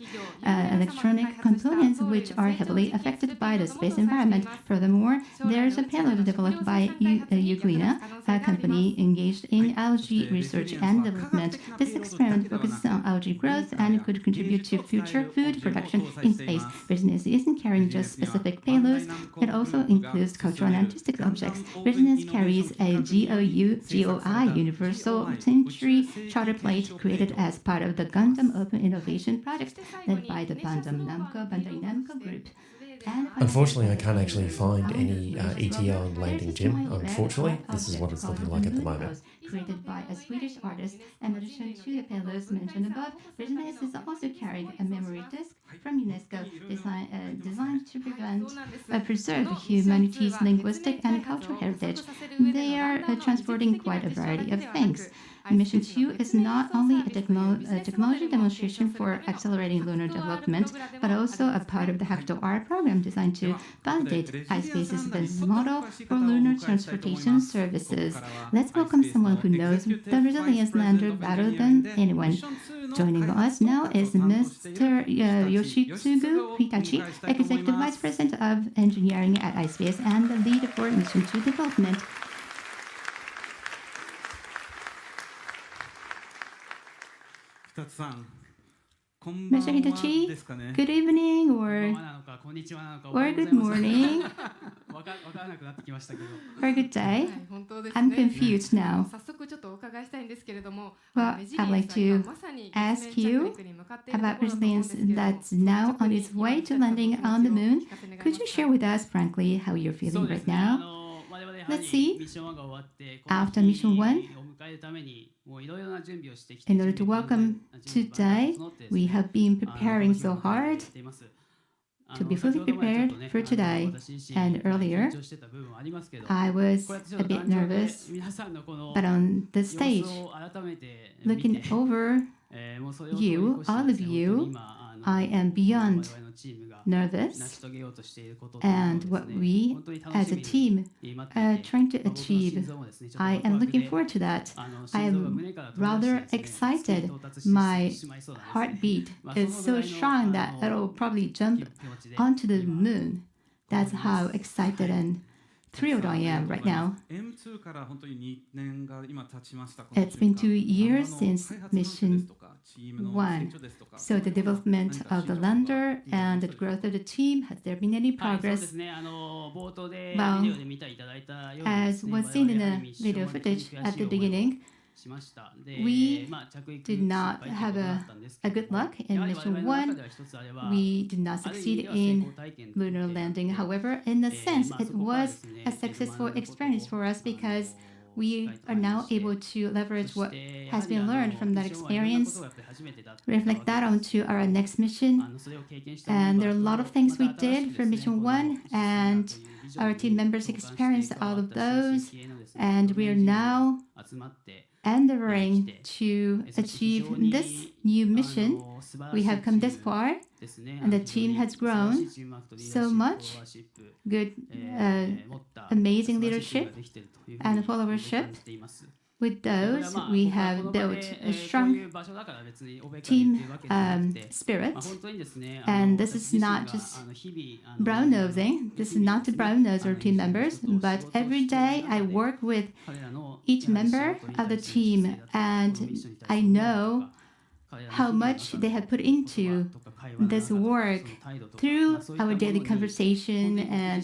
N: components which are heavily affected by the space environment. Furthermore, there's a payload developed by Euglena, a company engaged in algae research and development. This experiment focuses on algae growth and could contribute to future food production in space. Resilience isn't carrying just specific payloads, it also includes cultural and artistic objects. Resilience carries a GOI Universal Century charter plate created as part of the Gundam Open Innovation Project led by the Bandai Namco Group.
B: Unfortunately, I can't actually find any ETA on landing, Jim. Unfortunately, this is what it's looking like at the moment.
N: Created by a Swedish artist, in addition to the payloads mentioned above, Resilience is also carrying a memory disk from UNESCO designed to preserve humanity's linguistic and cultural heritage. They are transporting quite a variety of things. Mission 2 is not only a technology demonstration for accelerating lunar development, but also a part of the HAKUTO-R program designed to validate iSpace's business model for lunar transportation services. Let's welcome someone who knows the Resilience lander better than anyone. Joining us now is Mr. Yoshitsugu Hitachi, Executive Vice President of Engineering at iSpace and the lead for Mission 2 development. Mr. Hitachi, good evening or good morning or good day. I'm confused now. Well, I'd like to ask you about Resilience that's now on its way to landing on the moon. Could you share with us, frankly, how you're feeling right now? Let's see. After Mission 1, in order to welcome today, we have been preparing so hard to be fully prepared for today. And earlier, I was a bit nervous, but on the stage, looking over you, all of you, I am beyond nervous, and what we as a team are trying to achieve, I am looking forward to that. I am rather excited. My heartbeat is so strong that it'll probably jump onto the moon. That's how excited and thrilled I am right now. It's been 2 years since Mission 1. So the development of the lander and the growth of the team, has there been any progress? Well, as was seen in the video footage at the beginning, We did not have a good luck in mission 1. We did not succeed in lunar landing. However, in a sense, it was a successful experience for us because we are now able to leverage what has been learned from that experience, reflect that onto our next mission. And there are a lot of things we did for mission 1, and our team members experienced all of those. And we are now endeavoring to achieve this new mission. We have come this far, and the team has grown so much. Good, amazing leadership and followership. With those, we have built a strong team spirit. And this is not just brown-nosing. This is not to brown-nose our team members, but every day I work with each member of the team, and I know how much they have put into this work through our daily conversation and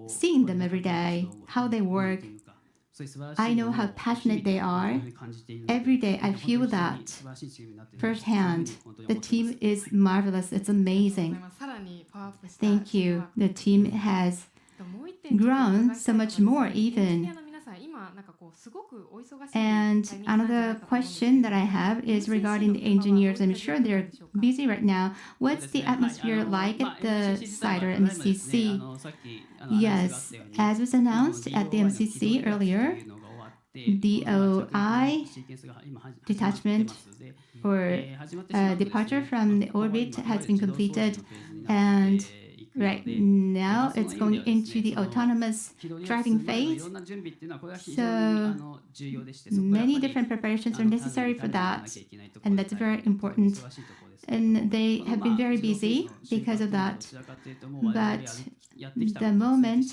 N: seeing them every day, how they work. I know how passionate they are. Every day I feel that firsthand. The team is marvelous. It's amazing. Thank you. The team has grown so much more even. And another question that I have is regarding the engineers. I'm sure they're busy right now. What's the atmosphere like at the site or MCC? Yes, as was announced at the MCC earlier, the DOI detachment or departure from the orbit has been completed, and right now it's going into the autonomous driving phase. So many different preparations are necessary for that, and that's very important. And they have been very busy because of that. But the moment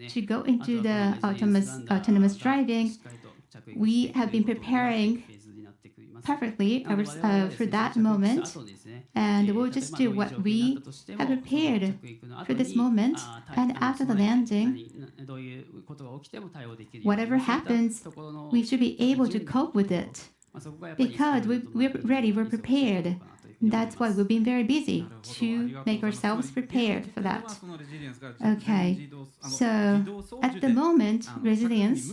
N: to go into the autonomous driving, we have been preparing perfectly for that moment, and we'll just do what we have prepared for this moment. And after the landing, whatever happens, we should be able to cope with it because we're ready, we're prepared. That's why we've been very busy to make ourselves prepared for that. Okay, so at the moment, resilience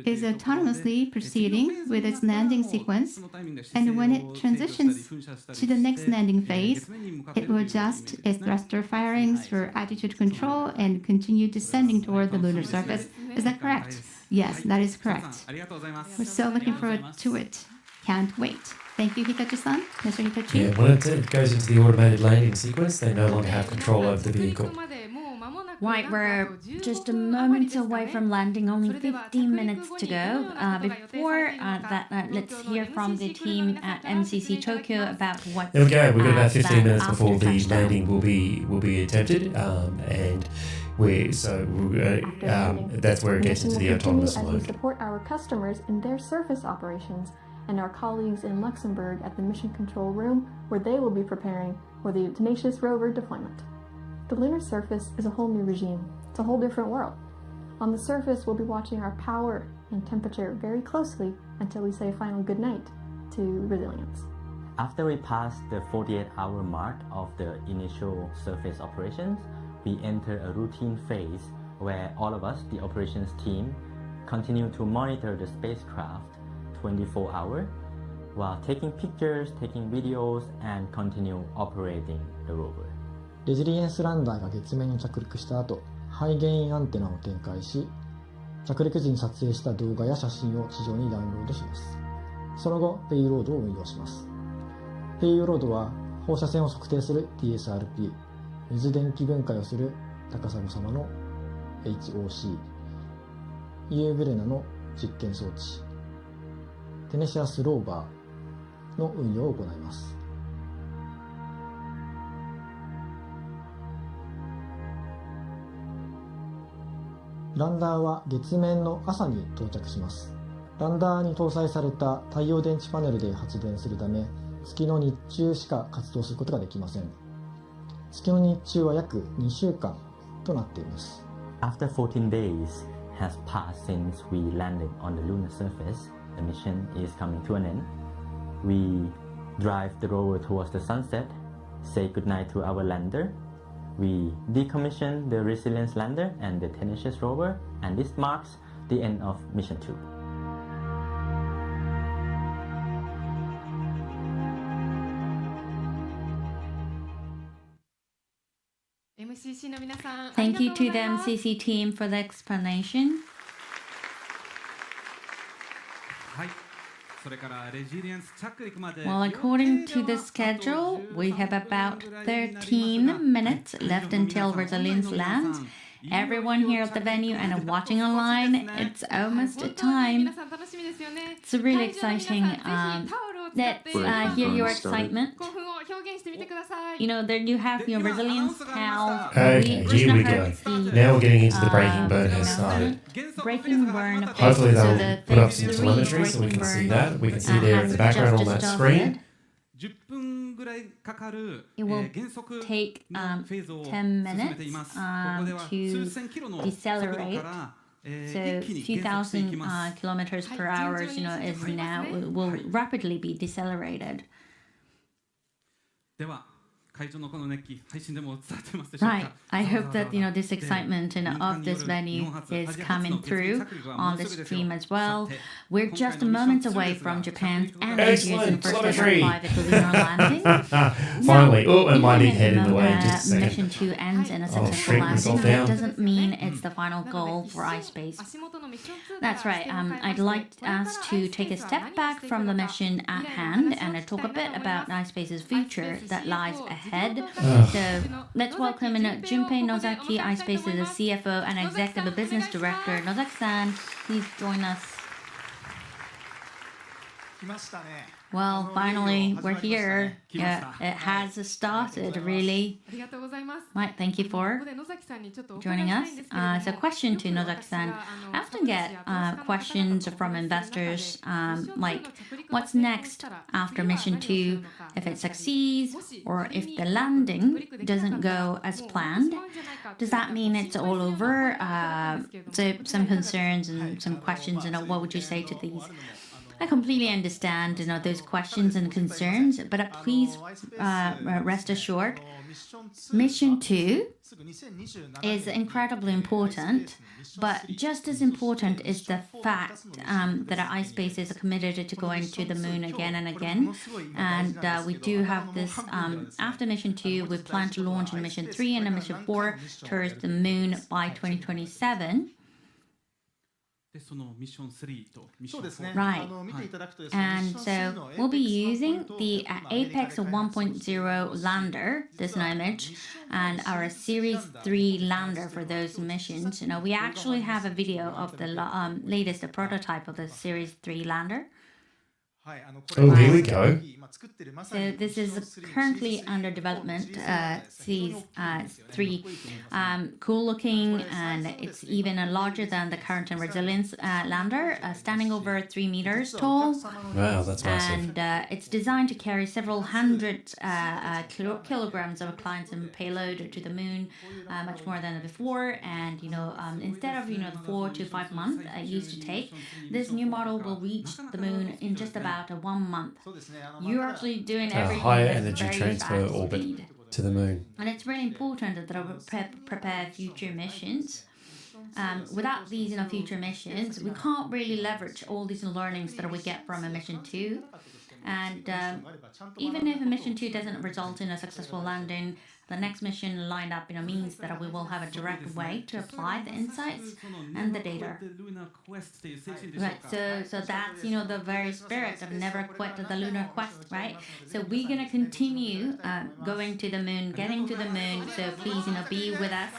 N: is autonomously proceeding with its landing sequence, and when it transitions to the next landing phase, it will adjust its thruster firings for attitude control and continue descending toward the lunar surface. Is that correct? Yes, that is correct. We're so looking forward to it. Can't wait. Thank you, Hitachi-san. Mr. Hitachi.
B: Yeah, when it goes into the automated landing sequence, they no longer have control over the vehicle.
R: Right, we're just a moment away from landing, only 15 minutes to go. Before that, let's hear from the team at MCC Tokyo about what.
B: There we go. We've got about 15 minutes before the landing will be attempted, and that's where it gets into the autonomous mode.
A: As we support our customers in their surface operations, and our colleagues in Luxembourg at the Mission Control Room, where they will be preparing for the tenacious rover deployment. The lunar surface is a whole new regime. It's a whole different world. On the surface, we'll be watching our power and temperature very closely until we say a final goodnight to resilience.
P: After we pass the 48-hour mark of the initial surface operations, we enter a routine phase where all of us, the operations team, continue to monitor the spacecraft 24 hours while taking pictures, taking videos, and continue operating the rover.
I: レジリエンスランダーが月面に着陸した後、ハイゲインアンテナを展開し、着陸時に撮影した動画や写真を地上にダウンロードします。その後、ペイロードを運用します。ペイロードは放射線を測定する TSRP、水電気分解をする高砂様の HOC、ユーグレナの実験装置、テネシアスローバーの運用を行います。ランダーは月面の朝に到着します。ランダーに搭載された太陽電池パネルで発電するため、月の日中しか活動することができません。月の日中は約2週間となっています。
P: After 14 days, has passed since we landed on the lunar surface. The mission is coming to an end. We drive the rover towards the sunset, say goodnight to our lander. We decommission the Resilience lander and the Tenacious rover, and this marks the end of mission 2.
R: Thank you to the MCC team for the explanation. Well, according to the schedule, we have about 13 minutes left until Resilience lands. Everyone here at the venue and watching online, it's almost time. It's really exciting. Let's hear your excitement. You know, there you have your Resilience towel.
B: Okay, here we go. Now we're getting into the breaking burn has started.
R: Breaking burn.
B: Hopefully they'll
R: the
B: put up some
R: phase
B: telemetry
R: 3
B: so we can see
R: breaking
B: that. We can see
R: burn,
B: there in the background on
R: has
B: that
R: just
B: screen.
R: It will take 10 minutes to decelerate. So 2,000 kilometers per hour, you know, is now will rapidly be decelerated. Right. I hope that, you know, this excitement of this venue is coming through on the stream as well. We're just a moment away from Japan's and India's first ever private lunar landing.
B: Finally. Oh, and my big head in the way. Just a second.
R: Mission 2 ends in a successful landing. That doesn't mean it's the final goal for iSpace. That's right. I'd like us to take a step back from the mission at hand and talk a bit about iSpace's future that lies ahead. So let's welcome in Junpei Nozaki, iSpace's CFO and Executive Business Director. Nozaki-san, please join us. Well, finally, we're here. It has started, really. Right, thank you for joining us. So, question to Nozaki-san. I often get questions from investors like, what's next after Mission 2? If it succeeds, or if the landing doesn't go as planned, does that mean it's all over? So, some concerns and some questions, and what would you say to these? I completely understand, you know, those questions and concerns, but please rest assured, Mission 2 is incredibly important, but just as important is the fact that iSpace is committed to going to the moon again and again, and we do have this, after Mission 2, we plan to launch in Mission 3 and Mission 4 towards the moon by 2027. Right, and so we'll be using the Apex 1.0 lander, this image, and our Series 3 lander for those missions. You know, we actually have a video of the latest prototype of the Series 3 lander.
B: Oh, here we go.
R: So this is currently under development, Series 3. Cool looking, and it's even larger than the current and Resilience lander, standing over 3 meters tall.
B: Wow, that's massive.
R: And it's designed to carry several hundred kilograms of clients and payload to the moon, much more than before. And, you know, instead of, you know, 4 to 5 months it used to take, this new model will reach the moon in just about 1 month. You're actually doing everything
B: higher
R: at
B: energy
R: very
B: transfer
R: fast
B: orbit
R: speed.
B: to the moon.
R: And it's really important that we prepare future missions. Without these, you know, future missions, we can't really leverage all these learnings that we get from a Mission 2. And even if a Mission 2 doesn't result in a successful landing, the next mission lined up, you know, means that we will have a direct way to apply the insights and the data. Right, so that's, you know, the very spirit of never quit the lunar quest, right? So we're gonna continue going to the moon, getting to the moon. So please, you know, be with us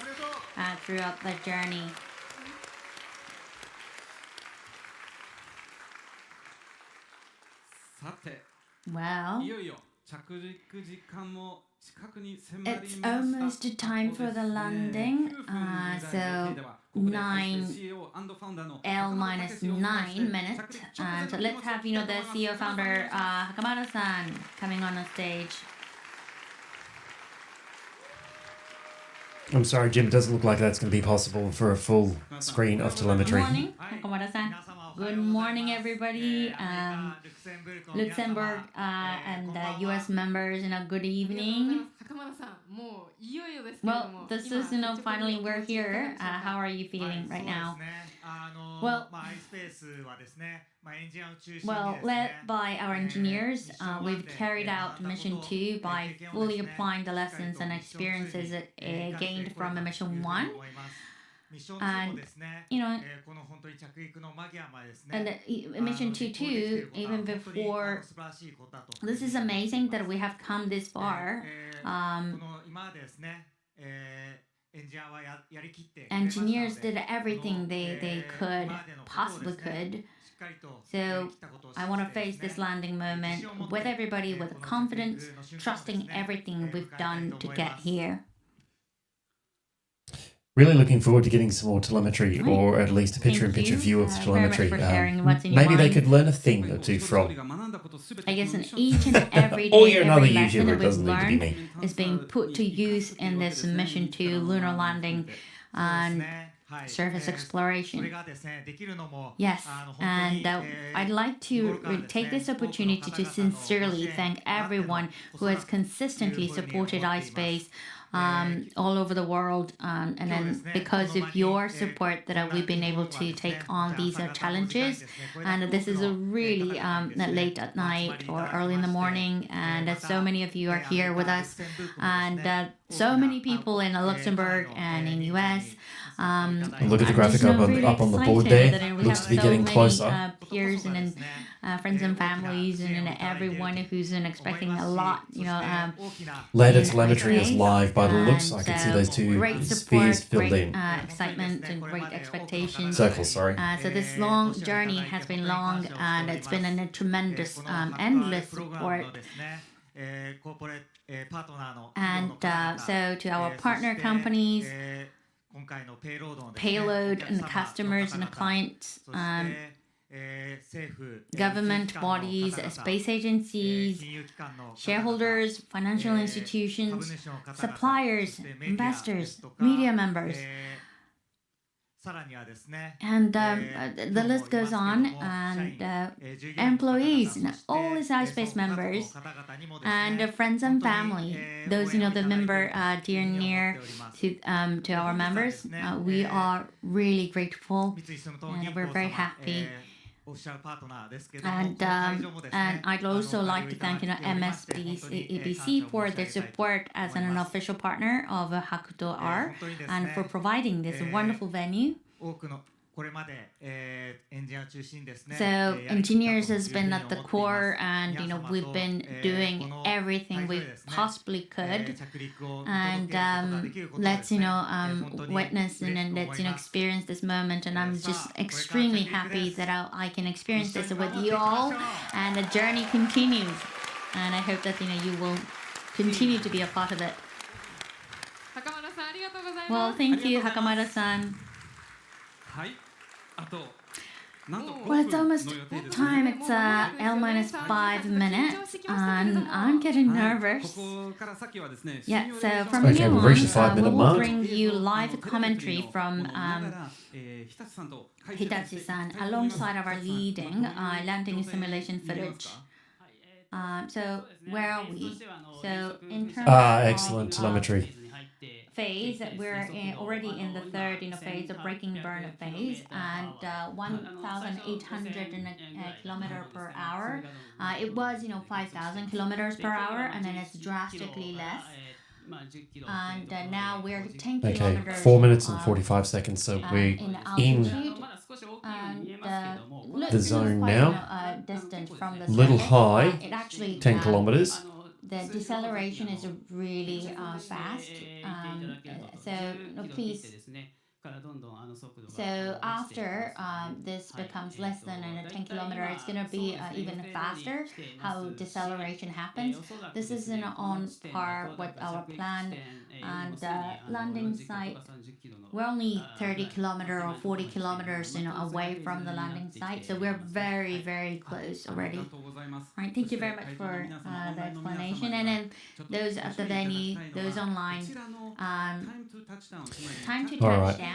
R: throughout the journey. Well, it's almost time for the landing. So 9L minus 9 minutes. And so let's have, you know, the CEO founder Hakamada-san coming on the stage.
B: I'm sorry, Jim, it doesn't look like that's going to be possible for a full screen of telemetry.
R: Good morning, Hakamada-san. Good morning, everybody. Luxembourg and US members, good evening. Well, this is, finally we're here. How are you feeling right now? Well, led by our engineers, we've carried out Mission 2 by fully applying the lessons and experiences gained from Mission 1. And, and Mission 2 too, even before, this is amazing that we have come this far. Engineers did everything they possibly could. So I want to face this landing moment with everybody with confidence, trusting everything we've done to get here.
B: Really looking forward to getting some more telemetry, or at least a picture-in-picture view of the telemetry. Maybe they could learn a thing or two from.
R: I guess in each and every
B: Or
R: day,
B: you're another
R: every lesson
B: YouTuber,
R: that
B: it
R: we've
B: doesn't need to be
R: learned
B: me.
R: is being put to use in this Mission 2 lunar landing and surface exploration. Yes, and I'd like to take this opportunity to sincerely thank everyone who has consistently supported iSpace all over the world, and then because of your support that we've been able to take on these challenges. And this is a really late at night or early in the morning, and so many of you are here with us, and so many people in Luxembourg and in US.
B: Look at the graphic up on the board there. Looks to be getting closer.
R: Peers and friends and families and everyone who's expecting a lot,
B: Ladder telemetry is live by the looks. I can see those two
R: great
B: spheres
R: support,
B: filled
R: great
B: in.
R: excitement and great expectations.
B: Circles, sorry.
R: So this long journey has been long, and it's been a tremendous, endless support. And so to our partner companies, payload and the customers and the clients, government bodies, space agencies, shareholders, financial institutions, suppliers, investors, media members. And the list goes on, and employees, and all these iSpace members, and friends and family, those the member dear and near to our members. We are really grateful, and we're very happy. And I'd also like to thank MSBC for their support as an official partner of HAKUTO-R, and for providing this wonderful venue. So engineers has been at the core, and we've been doing everything we possibly could, and let's witness and let's experience this moment. And I'm just extremely happy that I can experience this with you all, and the journey continues, and I hope that you will continue to be a part of it. Well, thank you, Hakamada-san. Well, it's almost time. It's L-5 minutes, and I'm getting nervous. Yeah, so from
B: Okay,
R: here
B: we've reached the
R: on,
B: 5-minute
R: we'll
B: mark.
R: bring you live commentary from Hitachi-san alongside our leading landing simulation footage. So where are we? So in terms
B: Excellent telemetry.
R: phase, we're already in the third phase, of braking burn phase, and 1,800 kilometer per hour. It was 5,000 kilometers per hour, and then it's drastically less. And now we're 10
B: Okay,
R: kilometers.
B: 4 minutes and 45 seconds. So we're
R: in
B: in
R: altitude, and
B: the zone now.
R: Distant from the
B: Little
R: surface.
B: high,
R: It actually
B: 10 kilometers.
R: The deceleration is really fast. So please So after this becomes less than 10 kilometer, it's going to be even faster how deceleration happens. This is on par with our plan, and landing site, we're only 30 kilometer or 40 kilometers away from the landing site, so we're very, very close already. All right, thank you very much for the explanation. And then those at the venue, those online, time to
B: All right.
R: touchdown.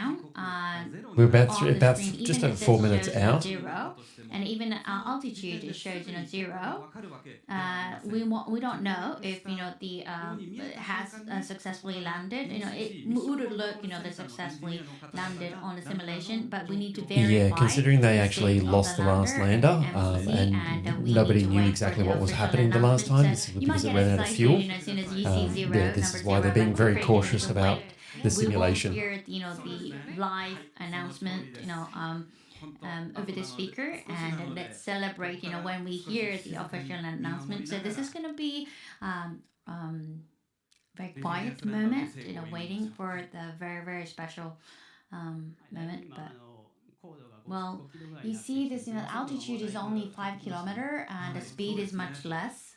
B: We're about
R: on the screen,
B: just
R: even
B: over
R: if
B: 4
R: this
B: minutes
R: shows
B: out.
R: 0, and even altitude it shows 0. We don't know if the has successfully landed. It would look they successfully landed on the simulation, but we need to verify.
B: Yeah, considering they
R: the
B: actually
R: state of
B: lost the last lander, and nobody knew exactly what was happening the last time. This is because it ran out of fuel.
R: As soon as you see 0,
B: Yeah, this is why they're being very cautious about the simulation.
R: We will hear the live announcement over the speaker, and let's celebrate when we hear the official announcement. So this is going to be very quiet moment, waiting for the very, very special moment. But well, you see this, altitude is only 5 kilometer and the speed is much less.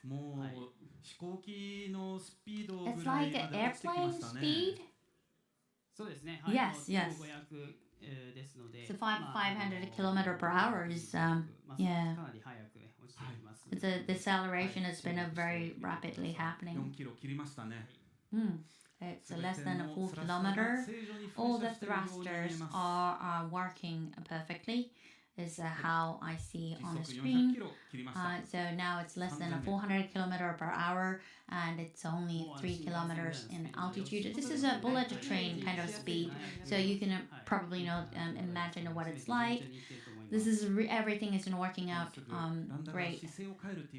R: It's like an airplane speed. Yes. So 500 kilometer per hour is yeah. The deceleration has been very rapidly happening. It's less than a 4 kilometer. All the thrusters are working perfectly, is how I see on the screen. So now it's less than a 400 kilometer per hour, and it's only 3 kilometers in altitude. This is a bullet train kind of speed, so you can probably imagine what it's like. This is everything is working out great.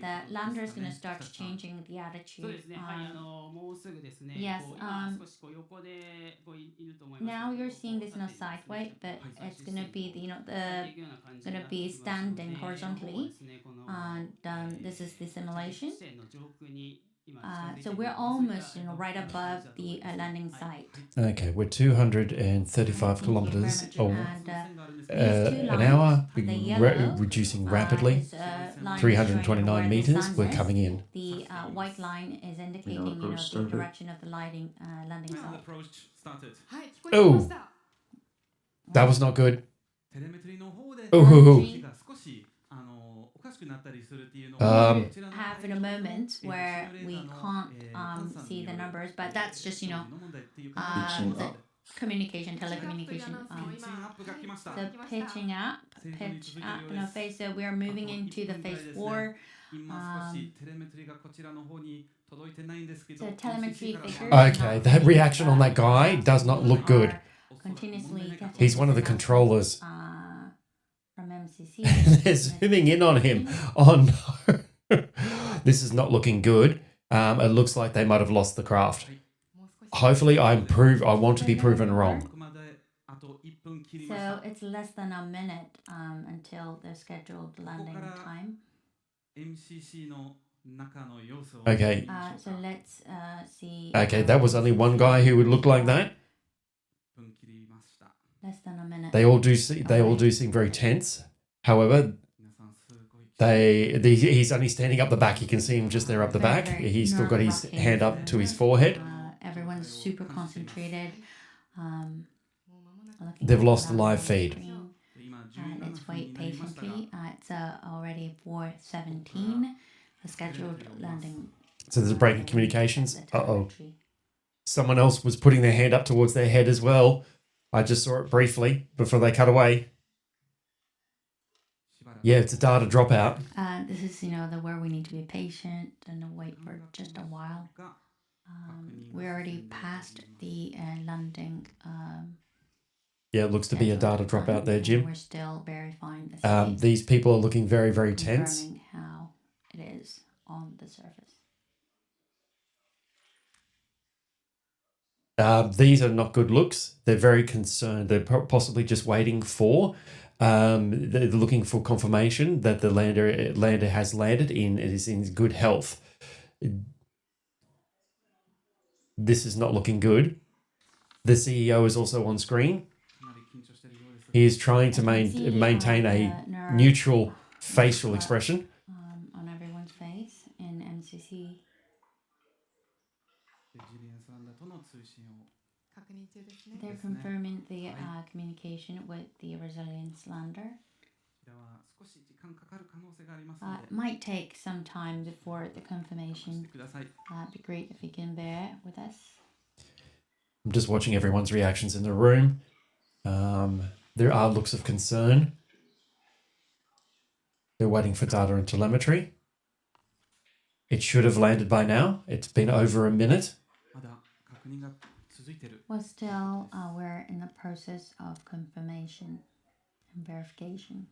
R: The lander is going to start changing the attitude. Yes. Now you're seeing this sideways, but it's going to be going to be standing horizontally, and this is the simulation. So we're almost right above the landing site.
B: Okay, we're 235 kilometers an hour, reducing rapidly. 329 meters, we're coming in.
R: The white line is indicating the direction of the landing site.
B: Oh, that was not good. Oh.
R: Have in a moment where we can't see the numbers, but that's just the telecommunication. So pitch up in a phase. So we are moving into the phase 4. So telemetry figures.
B: Okay, that reaction on that guy does not look good.
R: Continuously.
B: He's one of the controllers.
R: From MCC.
B: They're zooming in on him. Oh no. This is not looking good. It looks like they might have lost the craft. Hopefully I want to be proven wrong.
R: So it's less than a minute until the scheduled landing time.
B: Okay.
R: So let's see.
B: Okay, that was only one guy who would look like that.
R: Less than a minute.
B: They all do seem very tense. However, he's only standing up the back. You can see him just there up the back. He's still got his hand up to his forehead.
R: Everyone's super concentrated.
B: They've lost the live feed.
R: Let's wait patiently. It's already 4:17. The scheduled landing.
B: So there's a break in communications. Uh-oh. Someone else was putting their hand up towards their head as well. I just saw it briefly before they cut away. Yeah, it's a data dropout.
R: This is, where we need to be patient and wait for just a while. We already passed the landing.
B: Yeah, it looks to be a data dropout there, Jim.
R: We're still verifying the
B: these people are looking very, very tense.
R: Confirming how it is on the surface.
B: These are not good looks. They're very concerned. They're possibly just waiting for. They're looking for confirmation that the lander has landed and is in good health. This is not looking good. The CEO is also on screen. He is trying to maintain a neutral facial expression.
R: On everyone's face in MCC. They're confirming the communication with the resilience lander. It might take some time before the confirmation. It'd be great if you can bear with us.
B: I'm just watching everyone's reactions in the room. There are looks of concern. They're waiting for data and telemetry. It should have landed by now. It's been over a minute.
R: Well, still, we're in the process of confirmation and verification.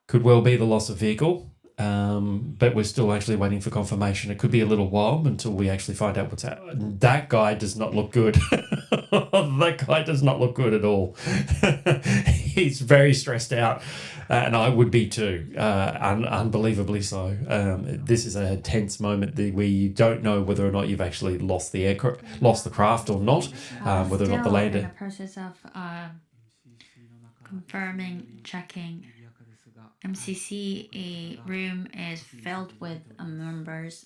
B: Could well be the loss of vehicle, but we're still actually waiting for confirmation. It could be a little while until we actually find out what's happening. That guy does not look good. That guy does not look good at all. He's very stressed out, and I would be too, unbelievably so. This is a tense moment where you don't know whether or not you've actually lost the craft or not, whether or not the lander.
R: Still in the process of confirming, checking. MCC room is filled with members,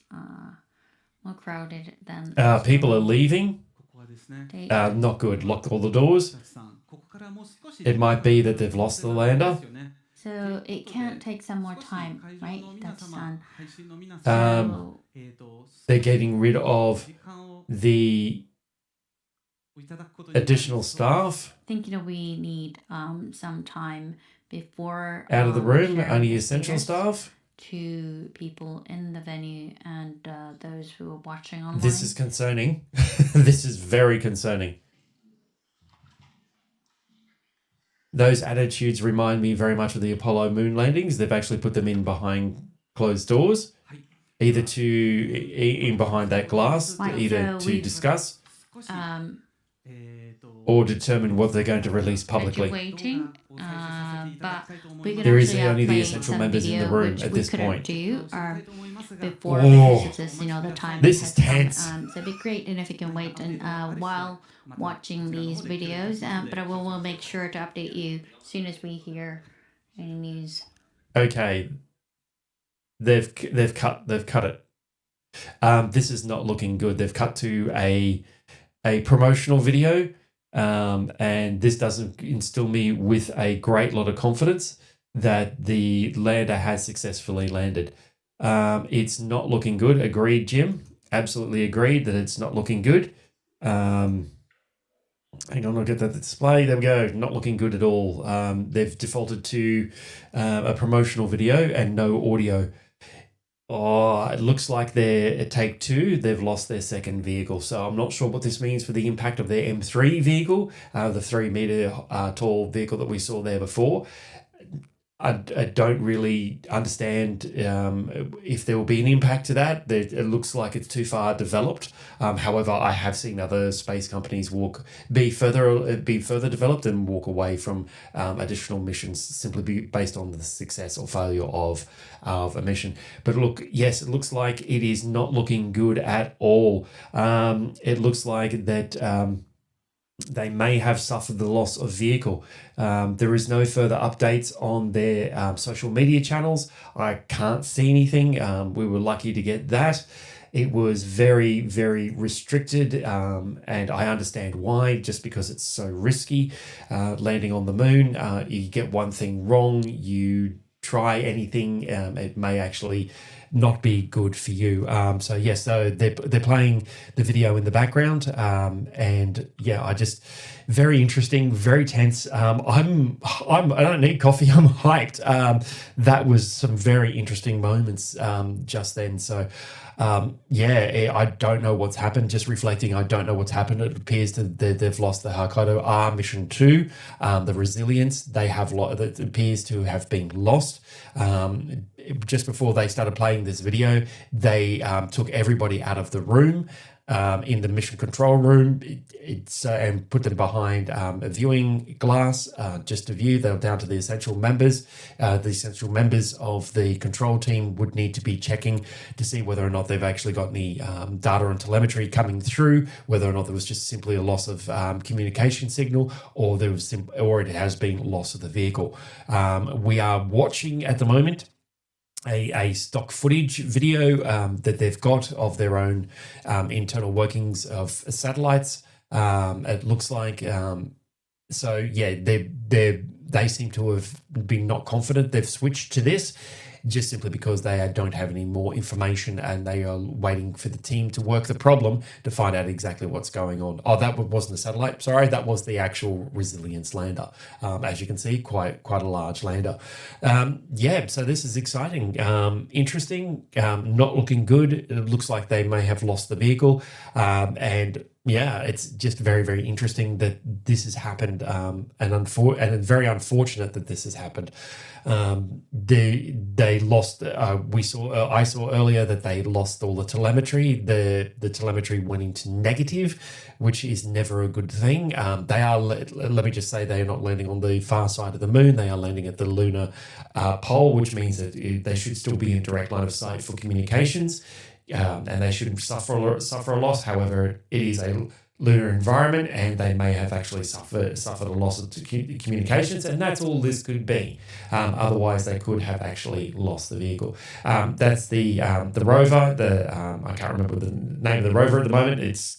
R: more crowded than...
B: people are leaving. Not good. Lock all the doors. It might be that they've lost the lander.
R: So it can't take some more time, right? That's done.
B: They're getting rid of the additional staff.
R: I think we need some time before
B: out of the room, only essential staff.
R: To people in the venue and those who are watching online.
B: This is concerning. This is very concerning. Those attitudes remind me very much of the Apollo moon landings. They've actually put them in behind closed doors, either in behind that glass, either to discuss or determine what they're going to release publicly.
R: Waiting, but we could
B: there is
R: actually
B: only the
R: play
B: essential
R: some
B: members in the
R: video,
B: room
R: which
B: at
R: we
B: this
R: couldn't
B: point.
R: do before
B: Oh,
R: because it's the time.
B: this is tense.
R: So it'd be great if you can wait and while watching these videos. But I will make sure to update you as soon as we hear any news.
B: Okay, they've cut it. This is not looking good. They've cut to a promotional video. And this doesn't instill me with a great lot of confidence that the lander has successfully landed. It's not looking good. Agreed, Jim. Absolutely agreed that it's not looking good. Hang on, I'll get that display. There we go. Not looking good at all. They've defaulted to a promotional video and no audio. Oh, it looks like they're at take two. They've lost their second vehicle. So I'm not sure what this means for the impact of their M3 vehicle, the 3 meter tall vehicle that we saw there before. I don't really understand if there will be an impact to that. It looks like it's too far developed. However, I have seen other space companies be further developed and walk away from additional missions simply based on the success or failure of a mission. But look, yes, it looks like it is not looking good at all. It looks like that. They may have suffered the loss of vehicle. There is no further updates on their social media channels. I can't see anything. We were lucky to get that. It was very, very restricted, and I understand why, just because it's so risky. Landing on the moon, you get one thing wrong, you try anything, it may actually not be good for you. So yes, so they're playing the video in the background, and yeah, I just very interesting, very tense. I don't need coffee. I'm hyped. That was some very interesting moments just then. So yeah, I don't know what's happened. Just reflecting, I don't know what's happened. It appears that they've lost the HAKUTO-R mission 2, the resilience. It appears to have been lost. Just before they started playing this video, they took everybody out of the room. in the mission control room. It's and put them behind a viewing glass just to view. They're down to the essential members. The essential members of the control team would need to be checking to see whether or not they've actually got any data and telemetry coming through, whether or not there was just simply a loss of communication signal, or there was or it has been loss of the vehicle. We are watching at the moment a stock footage video that they've got of their own internal workings of satellites. It looks like so. Yeah, they seem to have been not confident. They've switched to this just simply because they don't have any more information, and they are waiting for the team to work the problem to find out exactly what's going on. Oh, that wasn't a satellite. Sorry, that was the actual Resilience lander. As you can see, quite a large lander. Yeah, so this is exciting, interesting, not looking good. It looks like they may have lost the vehicle, and yeah, it's just very, very interesting that this has happened, and it's very unfortunate that this has happened. They lost. I saw earlier that they lost all the telemetry. The telemetry went into negative, which is never a good thing. They are. Let me just say, they are not landing on the far side of the moon. They are landing at the lunar pole, which means that they should still be in direct line of sight for communications. And they shouldn't suffer a loss. However, it is a lunar environment, and they may have actually suffered a loss of communications, and that's all this could be. Otherwise, they could have actually lost the vehicle. That's the rover. I can't remember the name of the rover at the moment. It's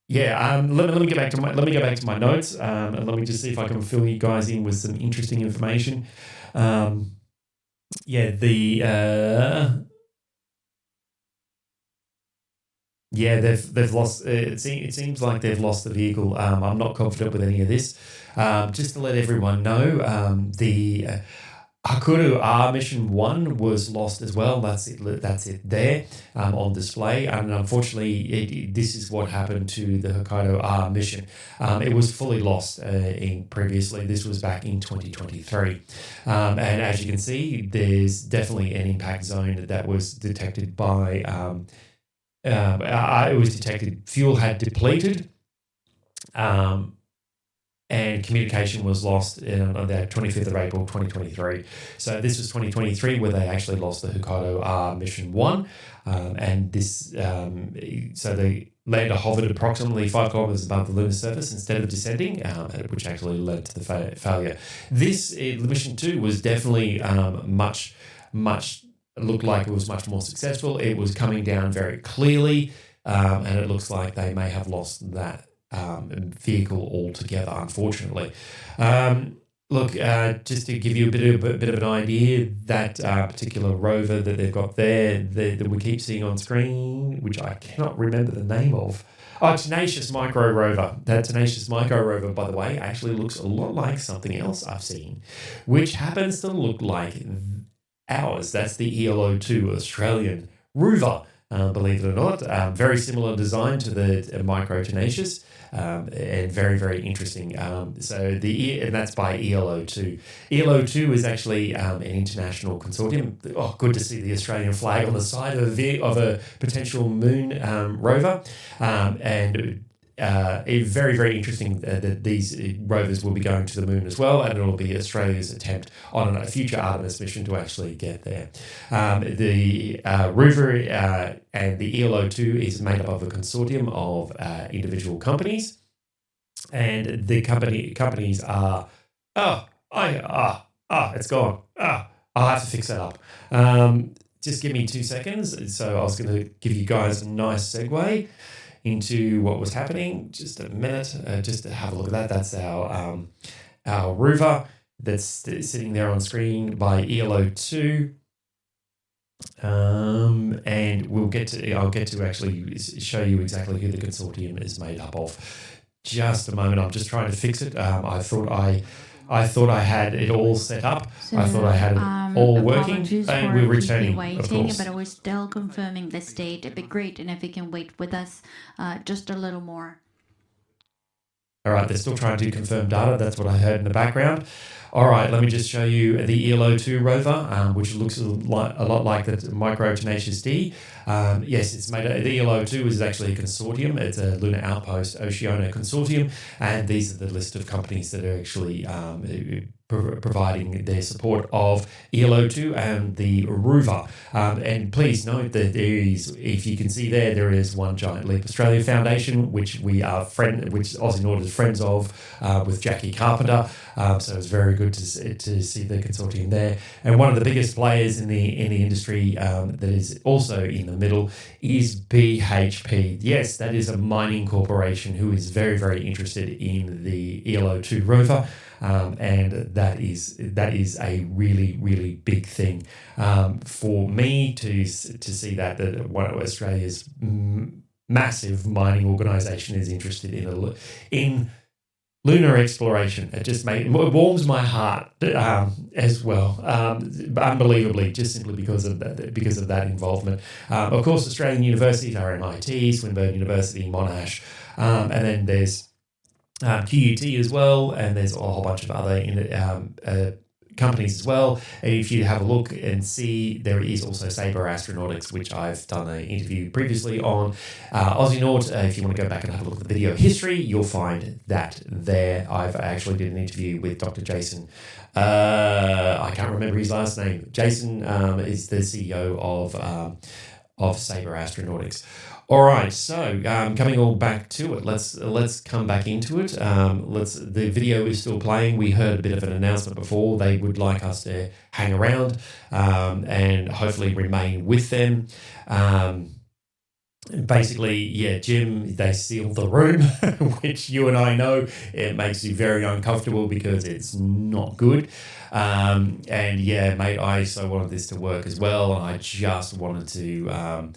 B: yeah. Let me get back to my notes, and let me just see if I can fill you guys in with some interesting information. Yeah, they've lost. It seems like they've lost the vehicle. I'm not confident with any of this. Just to let everyone know, the HAKUTO-R mission 1 was lost as well. That's it there on display. And unfortunately, this is what happened to the HAKUTO-R mission. It was fully lost previously. This was back in 2023. And as you can see, there's definitely an impact zone that was detected by... it was detected fuel had depleted, and communication was lost on the 25th of April 2023. So this was 2023 where they actually lost the HAKUTO-R mission 1, and this so the lander hovered approximately 5 kilometers above the lunar surface instead of descending, which actually led to the failure. This mission 2 was definitely much looked like it was much more successful. It was coming down very clearly, and it looks like they may have lost that vehicle altogether, unfortunately. Look, just to give you a bit of an idea, that particular rover that they've got there, that we keep seeing on screen, which I cannot remember the name of. Oh, Tenacious Micro Rover. That Tenacious Micro Rover, by the way, actually looks a lot like something else I've seen, which happens to look like ours. That's the ELO2 Australian rover, believe it or not. Very similar design to the Micro Tenacious, and very, very interesting. And that's by ELO2. ELO2 is actually an international consortium. Oh, good to see the Australian flag on the side of a potential moon rover, and very, very interesting that these rovers will be going to the moon as well, and it will be Australia's attempt on a future Artemis mission to actually get there. The rover and the ELO2 is made up of a consortium of individual companies, and the companies are it's gone. I'll have to fix that up. Just give me 2 seconds. So I was going to give you guys a nice segue into what was happening. Just a minute, just to have a look at that. That's our rover that's sitting there on screen by ELO2, and I'll get to actually show you exactly who the consortium is made up of. Just a moment, I'm just trying to fix it. I thought I had it all set up.
R: So,
B: I thought I had it all working, and we're returning,
R: waiting,
B: of course.
R: But we're still confirming this date. It'd be great, and if you can wait with us just a little more.
B: All right, they're still trying to confirm data. That's what I heard in the background. All right, let me just show you the ELO-2 rover, which looks a lot like the Micro Tenacious D. Yes, it's made. The ELO-2 is actually a consortium. It's a Lunar Outpost Oceania consortium, and these are the list of companies that are actually providing their support of ELO-2 and the rover. And please note that there is, if you can see there is One Giant Leap Australia Foundation, which which Aussienaut is friends of, with Jackie Carpenter. So it's very good to see the consortium there. And one of the biggest players in the industry that is also in the middle is BHP. Yes, that is a mining corporation who is very, very interested in the ELO-2 rover. And that is a really, really big thing for me to see that one of Australia's massive mining organisation is interested in lunar exploration. It warms my heart as well, unbelievably, just simply because of that involvement. Of course, Australian universities are MIT, Swinburne University, Monash, and then there's QUT as well, and there's a whole bunch of other companies as well. And if you have a look and see, there is also Sabre Astronautics, which I've done an interview previously on Aussienaut. If you want to go back and have a look at the video history, you'll find that there. I've actually did an interview with Dr. Jason. I can't remember his last name. Jason is the CEO of Sabre Astronautics. All right, so coming all back to it, let's come back into it. The video is still playing. We heard a bit of an announcement before. They would like us to hang around and hopefully remain with them. Basically, yeah, Jim, they sealed the room, which you and I know it makes you very uncomfortable because it's not good. And yeah, mate, I so wanted this to work as well, and I just wanted to.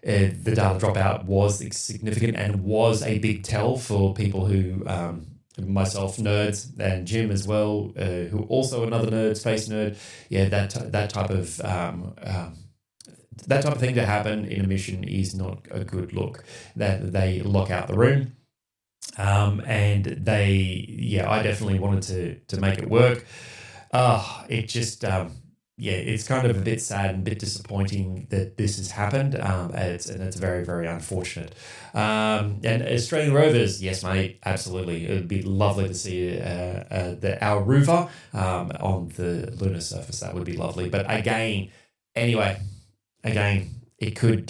B: The data dropout was significant and was a big tell for people who, myself, nerds, and Jim as well, who also another nerd, space nerd. Yeah, that type of thing to happen in a mission is not a good look. That they lock out the room, and I definitely wanted to make it work. It just. Yeah, it's kind of a bit sad and a bit disappointing that this has happened, and it's very, very unfortunate. And Australian rovers, yes, mate, absolutely. It would be lovely to see our rover on the lunar surface. That would be lovely. But again, it could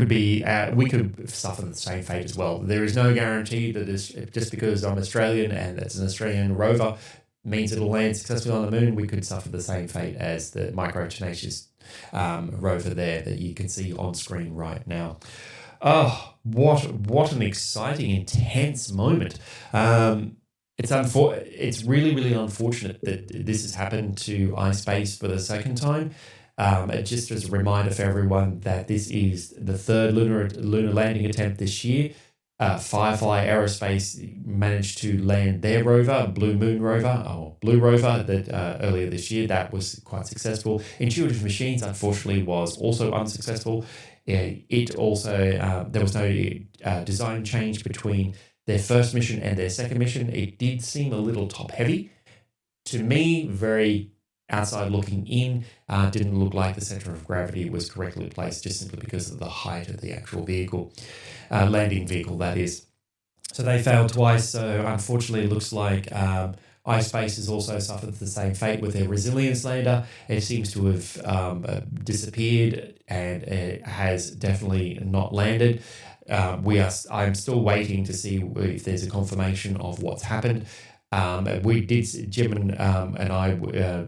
B: be we could suffer the same fate as well. There is no guarantee that just because I'm Australian and it's an Australian rover means it'll land successfully on the moon. We could suffer the same fate as the Micro Tenacious rover there that you can see on screen right now. Oh, what an exciting, intense moment. It's really, really unfortunate that this has happened to iSpace for the second time. Just as a reminder for everyone that this is the third lunar landing attempt this year. Firefly Aerospace managed to land their rover, Blue Rover, that earlier this year. That was quite successful. Intuitive Machines, unfortunately, was also unsuccessful. It also there was no design change between their first mission and their second mission. It did seem a little top heavy to me, very outside looking in. Didn't look like the center of gravity was correctly placed, just simply because of the height of the actual vehicle. Landing vehicle, that is. So they failed twice. So unfortunately, it looks like iSpace has also suffered the same fate with their Resilience lander. It seems to have disappeared and it has definitely not landed. I'm still waiting to see if there's a confirmation of what's happened. Jim and I,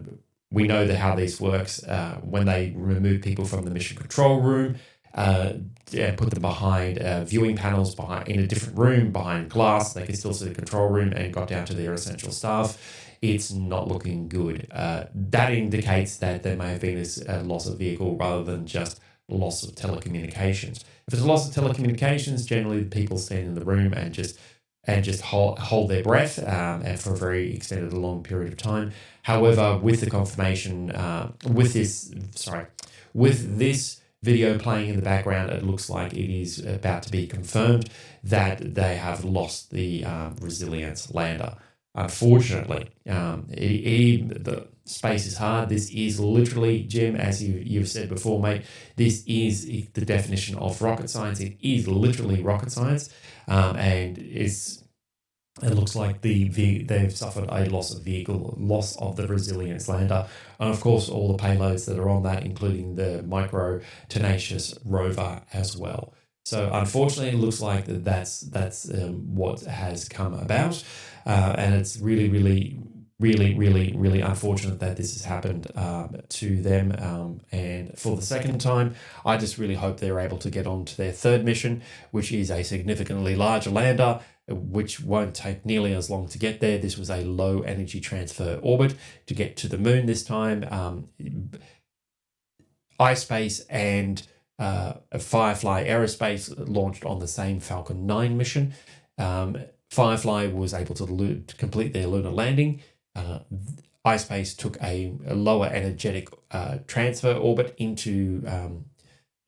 B: we know how this works. When they remove people from the mission control room, put them behind viewing panels in a different room behind glass. They can still see the control room and got down to their essential staff. It's not looking good. That indicates that there may have been a loss of vehicle rather than just loss of telecommunications. If it's a loss of telecommunications, generally the people stand in the room and just hold their breath and for a very extended, long period of time. However, with the confirmation, with this video playing in the background, it looks like it is about to be confirmed that they have lost the Resilience lander. unfortunately. The space is hard. This is literally, Jim, as you've said before, mate, this is the definition of rocket science. It is literally rocket science, and it looks like they've suffered a loss of the Resilience lander, and of course all the payloads that are on that, including the Micro Tenacious rover as well. So unfortunately, it looks like that's what has come about, and it's really, really, really, really, really unfortunate that this has happened to them. And for the second time, I just really hope they're able to get on to their third mission, which is a significantly larger lander, which won't take nearly as long to get there. This was a low energy transfer orbit to get to the moon this time. iSpace and Firefly Aerospace launched on the same Falcon 9 mission. Firefly was able to complete their lunar landing. iSpace took a lower energetic transfer orbit into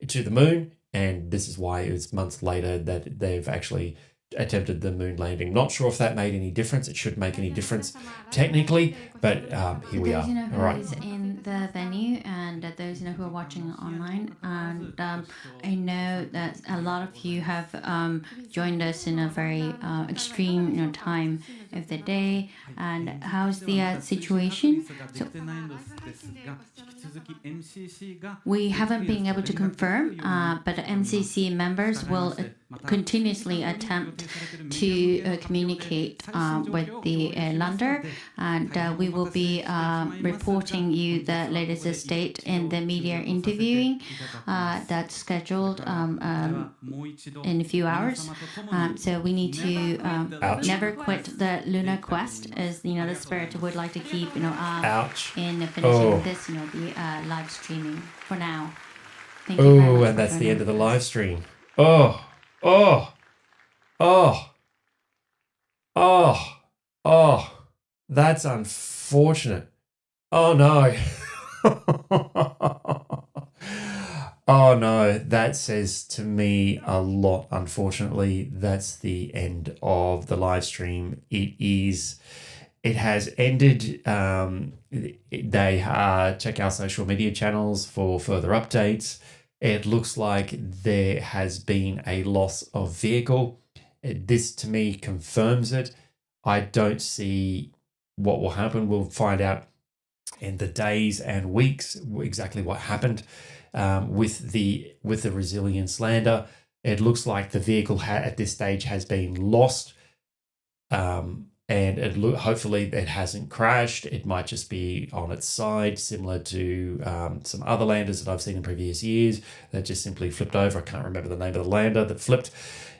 B: the moon, and this is why it was months later that they've actually attempted the moon landing. Not sure if that made any difference. It should make any difference technically, but here we are.
R: All right. Who is in the venue and those who are watching online, and I know that a lot of you have joined us in a very extreme time of the day. And how's the situation? So, we haven't been able to confirm, but the MCC members will continuously attempt to communicate with the lander, and we will be reporting you the latest state in the media interviewing that's scheduled in a few hours. So we need to never quit the lunar quest, as the spirit would like to keep in finishing this the live streaming for now. Thank you very much.
B: And that's the end of the live stream. That's unfortunate. Oh no. Oh no, that says to me a lot. Unfortunately, that's the end of the live stream. It has ended. Check our social media channels for further updates. It looks like there has been a loss of vehicle. This to me confirms it. I don't see what will happen. We'll find out in the days and weeks exactly what happened with the Resilience lander. It looks like the vehicle at this stage has been lost, and hopefully it hasn't crashed. It might just be on its side, similar to some other landers that I've seen in previous years that just simply flipped over. I can't remember the name of the lander that flipped.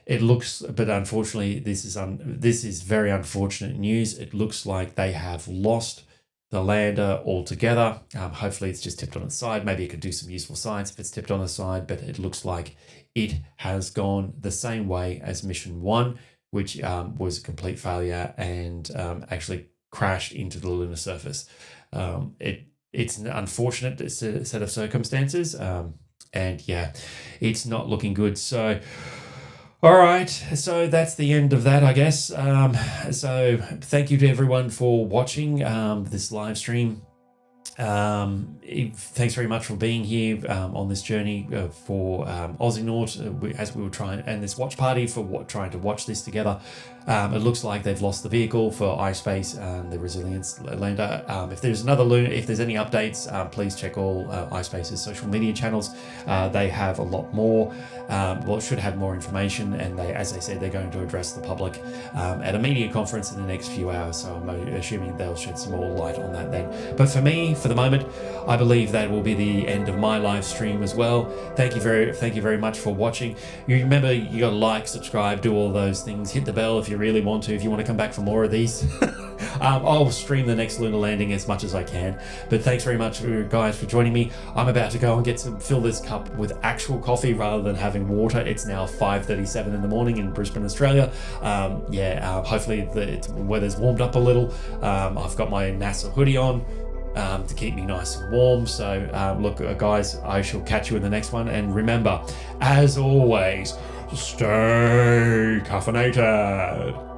B: It looks, but unfortunately, this is very unfortunate news. It looks like they have lost the lander altogether. Hopefully it's just tipped on its side. Maybe it could do some useful science if it's tipped on its side, but it looks like it has gone the same way as Mission 1, which was a complete failure and actually crashed into the lunar surface. It's an unfortunate set of circumstances, and yeah, it's not looking good. So, all right, so that's the end of that, I guess. So thank you to everyone for watching this live stream. Thanks very much for being here on this journey for Aussienaut as we were trying, and this watch party for trying to watch this together. It looks like they've lost the vehicle for iSpace and the Resilience lander. If there's any updates, please check all iSpace's social media channels. They have a lot more. Should have more information, and as they said, they're going to address the public at a media conference in the next few hours. So I'm assuming they'll shed some more light on that then. But for me, for the moment, I believe that will be the end of my live stream as well. Thank you very much for watching. You remember, you got to like, subscribe, do all those things. Hit the bell if you really want to. If you want to come back for more of these, I'll stream the next lunar landing as much as I can. But thanks very much, guys, for joining me. I'm about to go and fill this cup with actual coffee rather than having water. It's now 5:37 in the morning in Brisbane, Australia. Hopefully the weather's warmed up a little. I've got my NASA hoodie on to keep me nice and warm. So look, guys, I shall catch you in the next one. And remember, as always, stay caffeinated.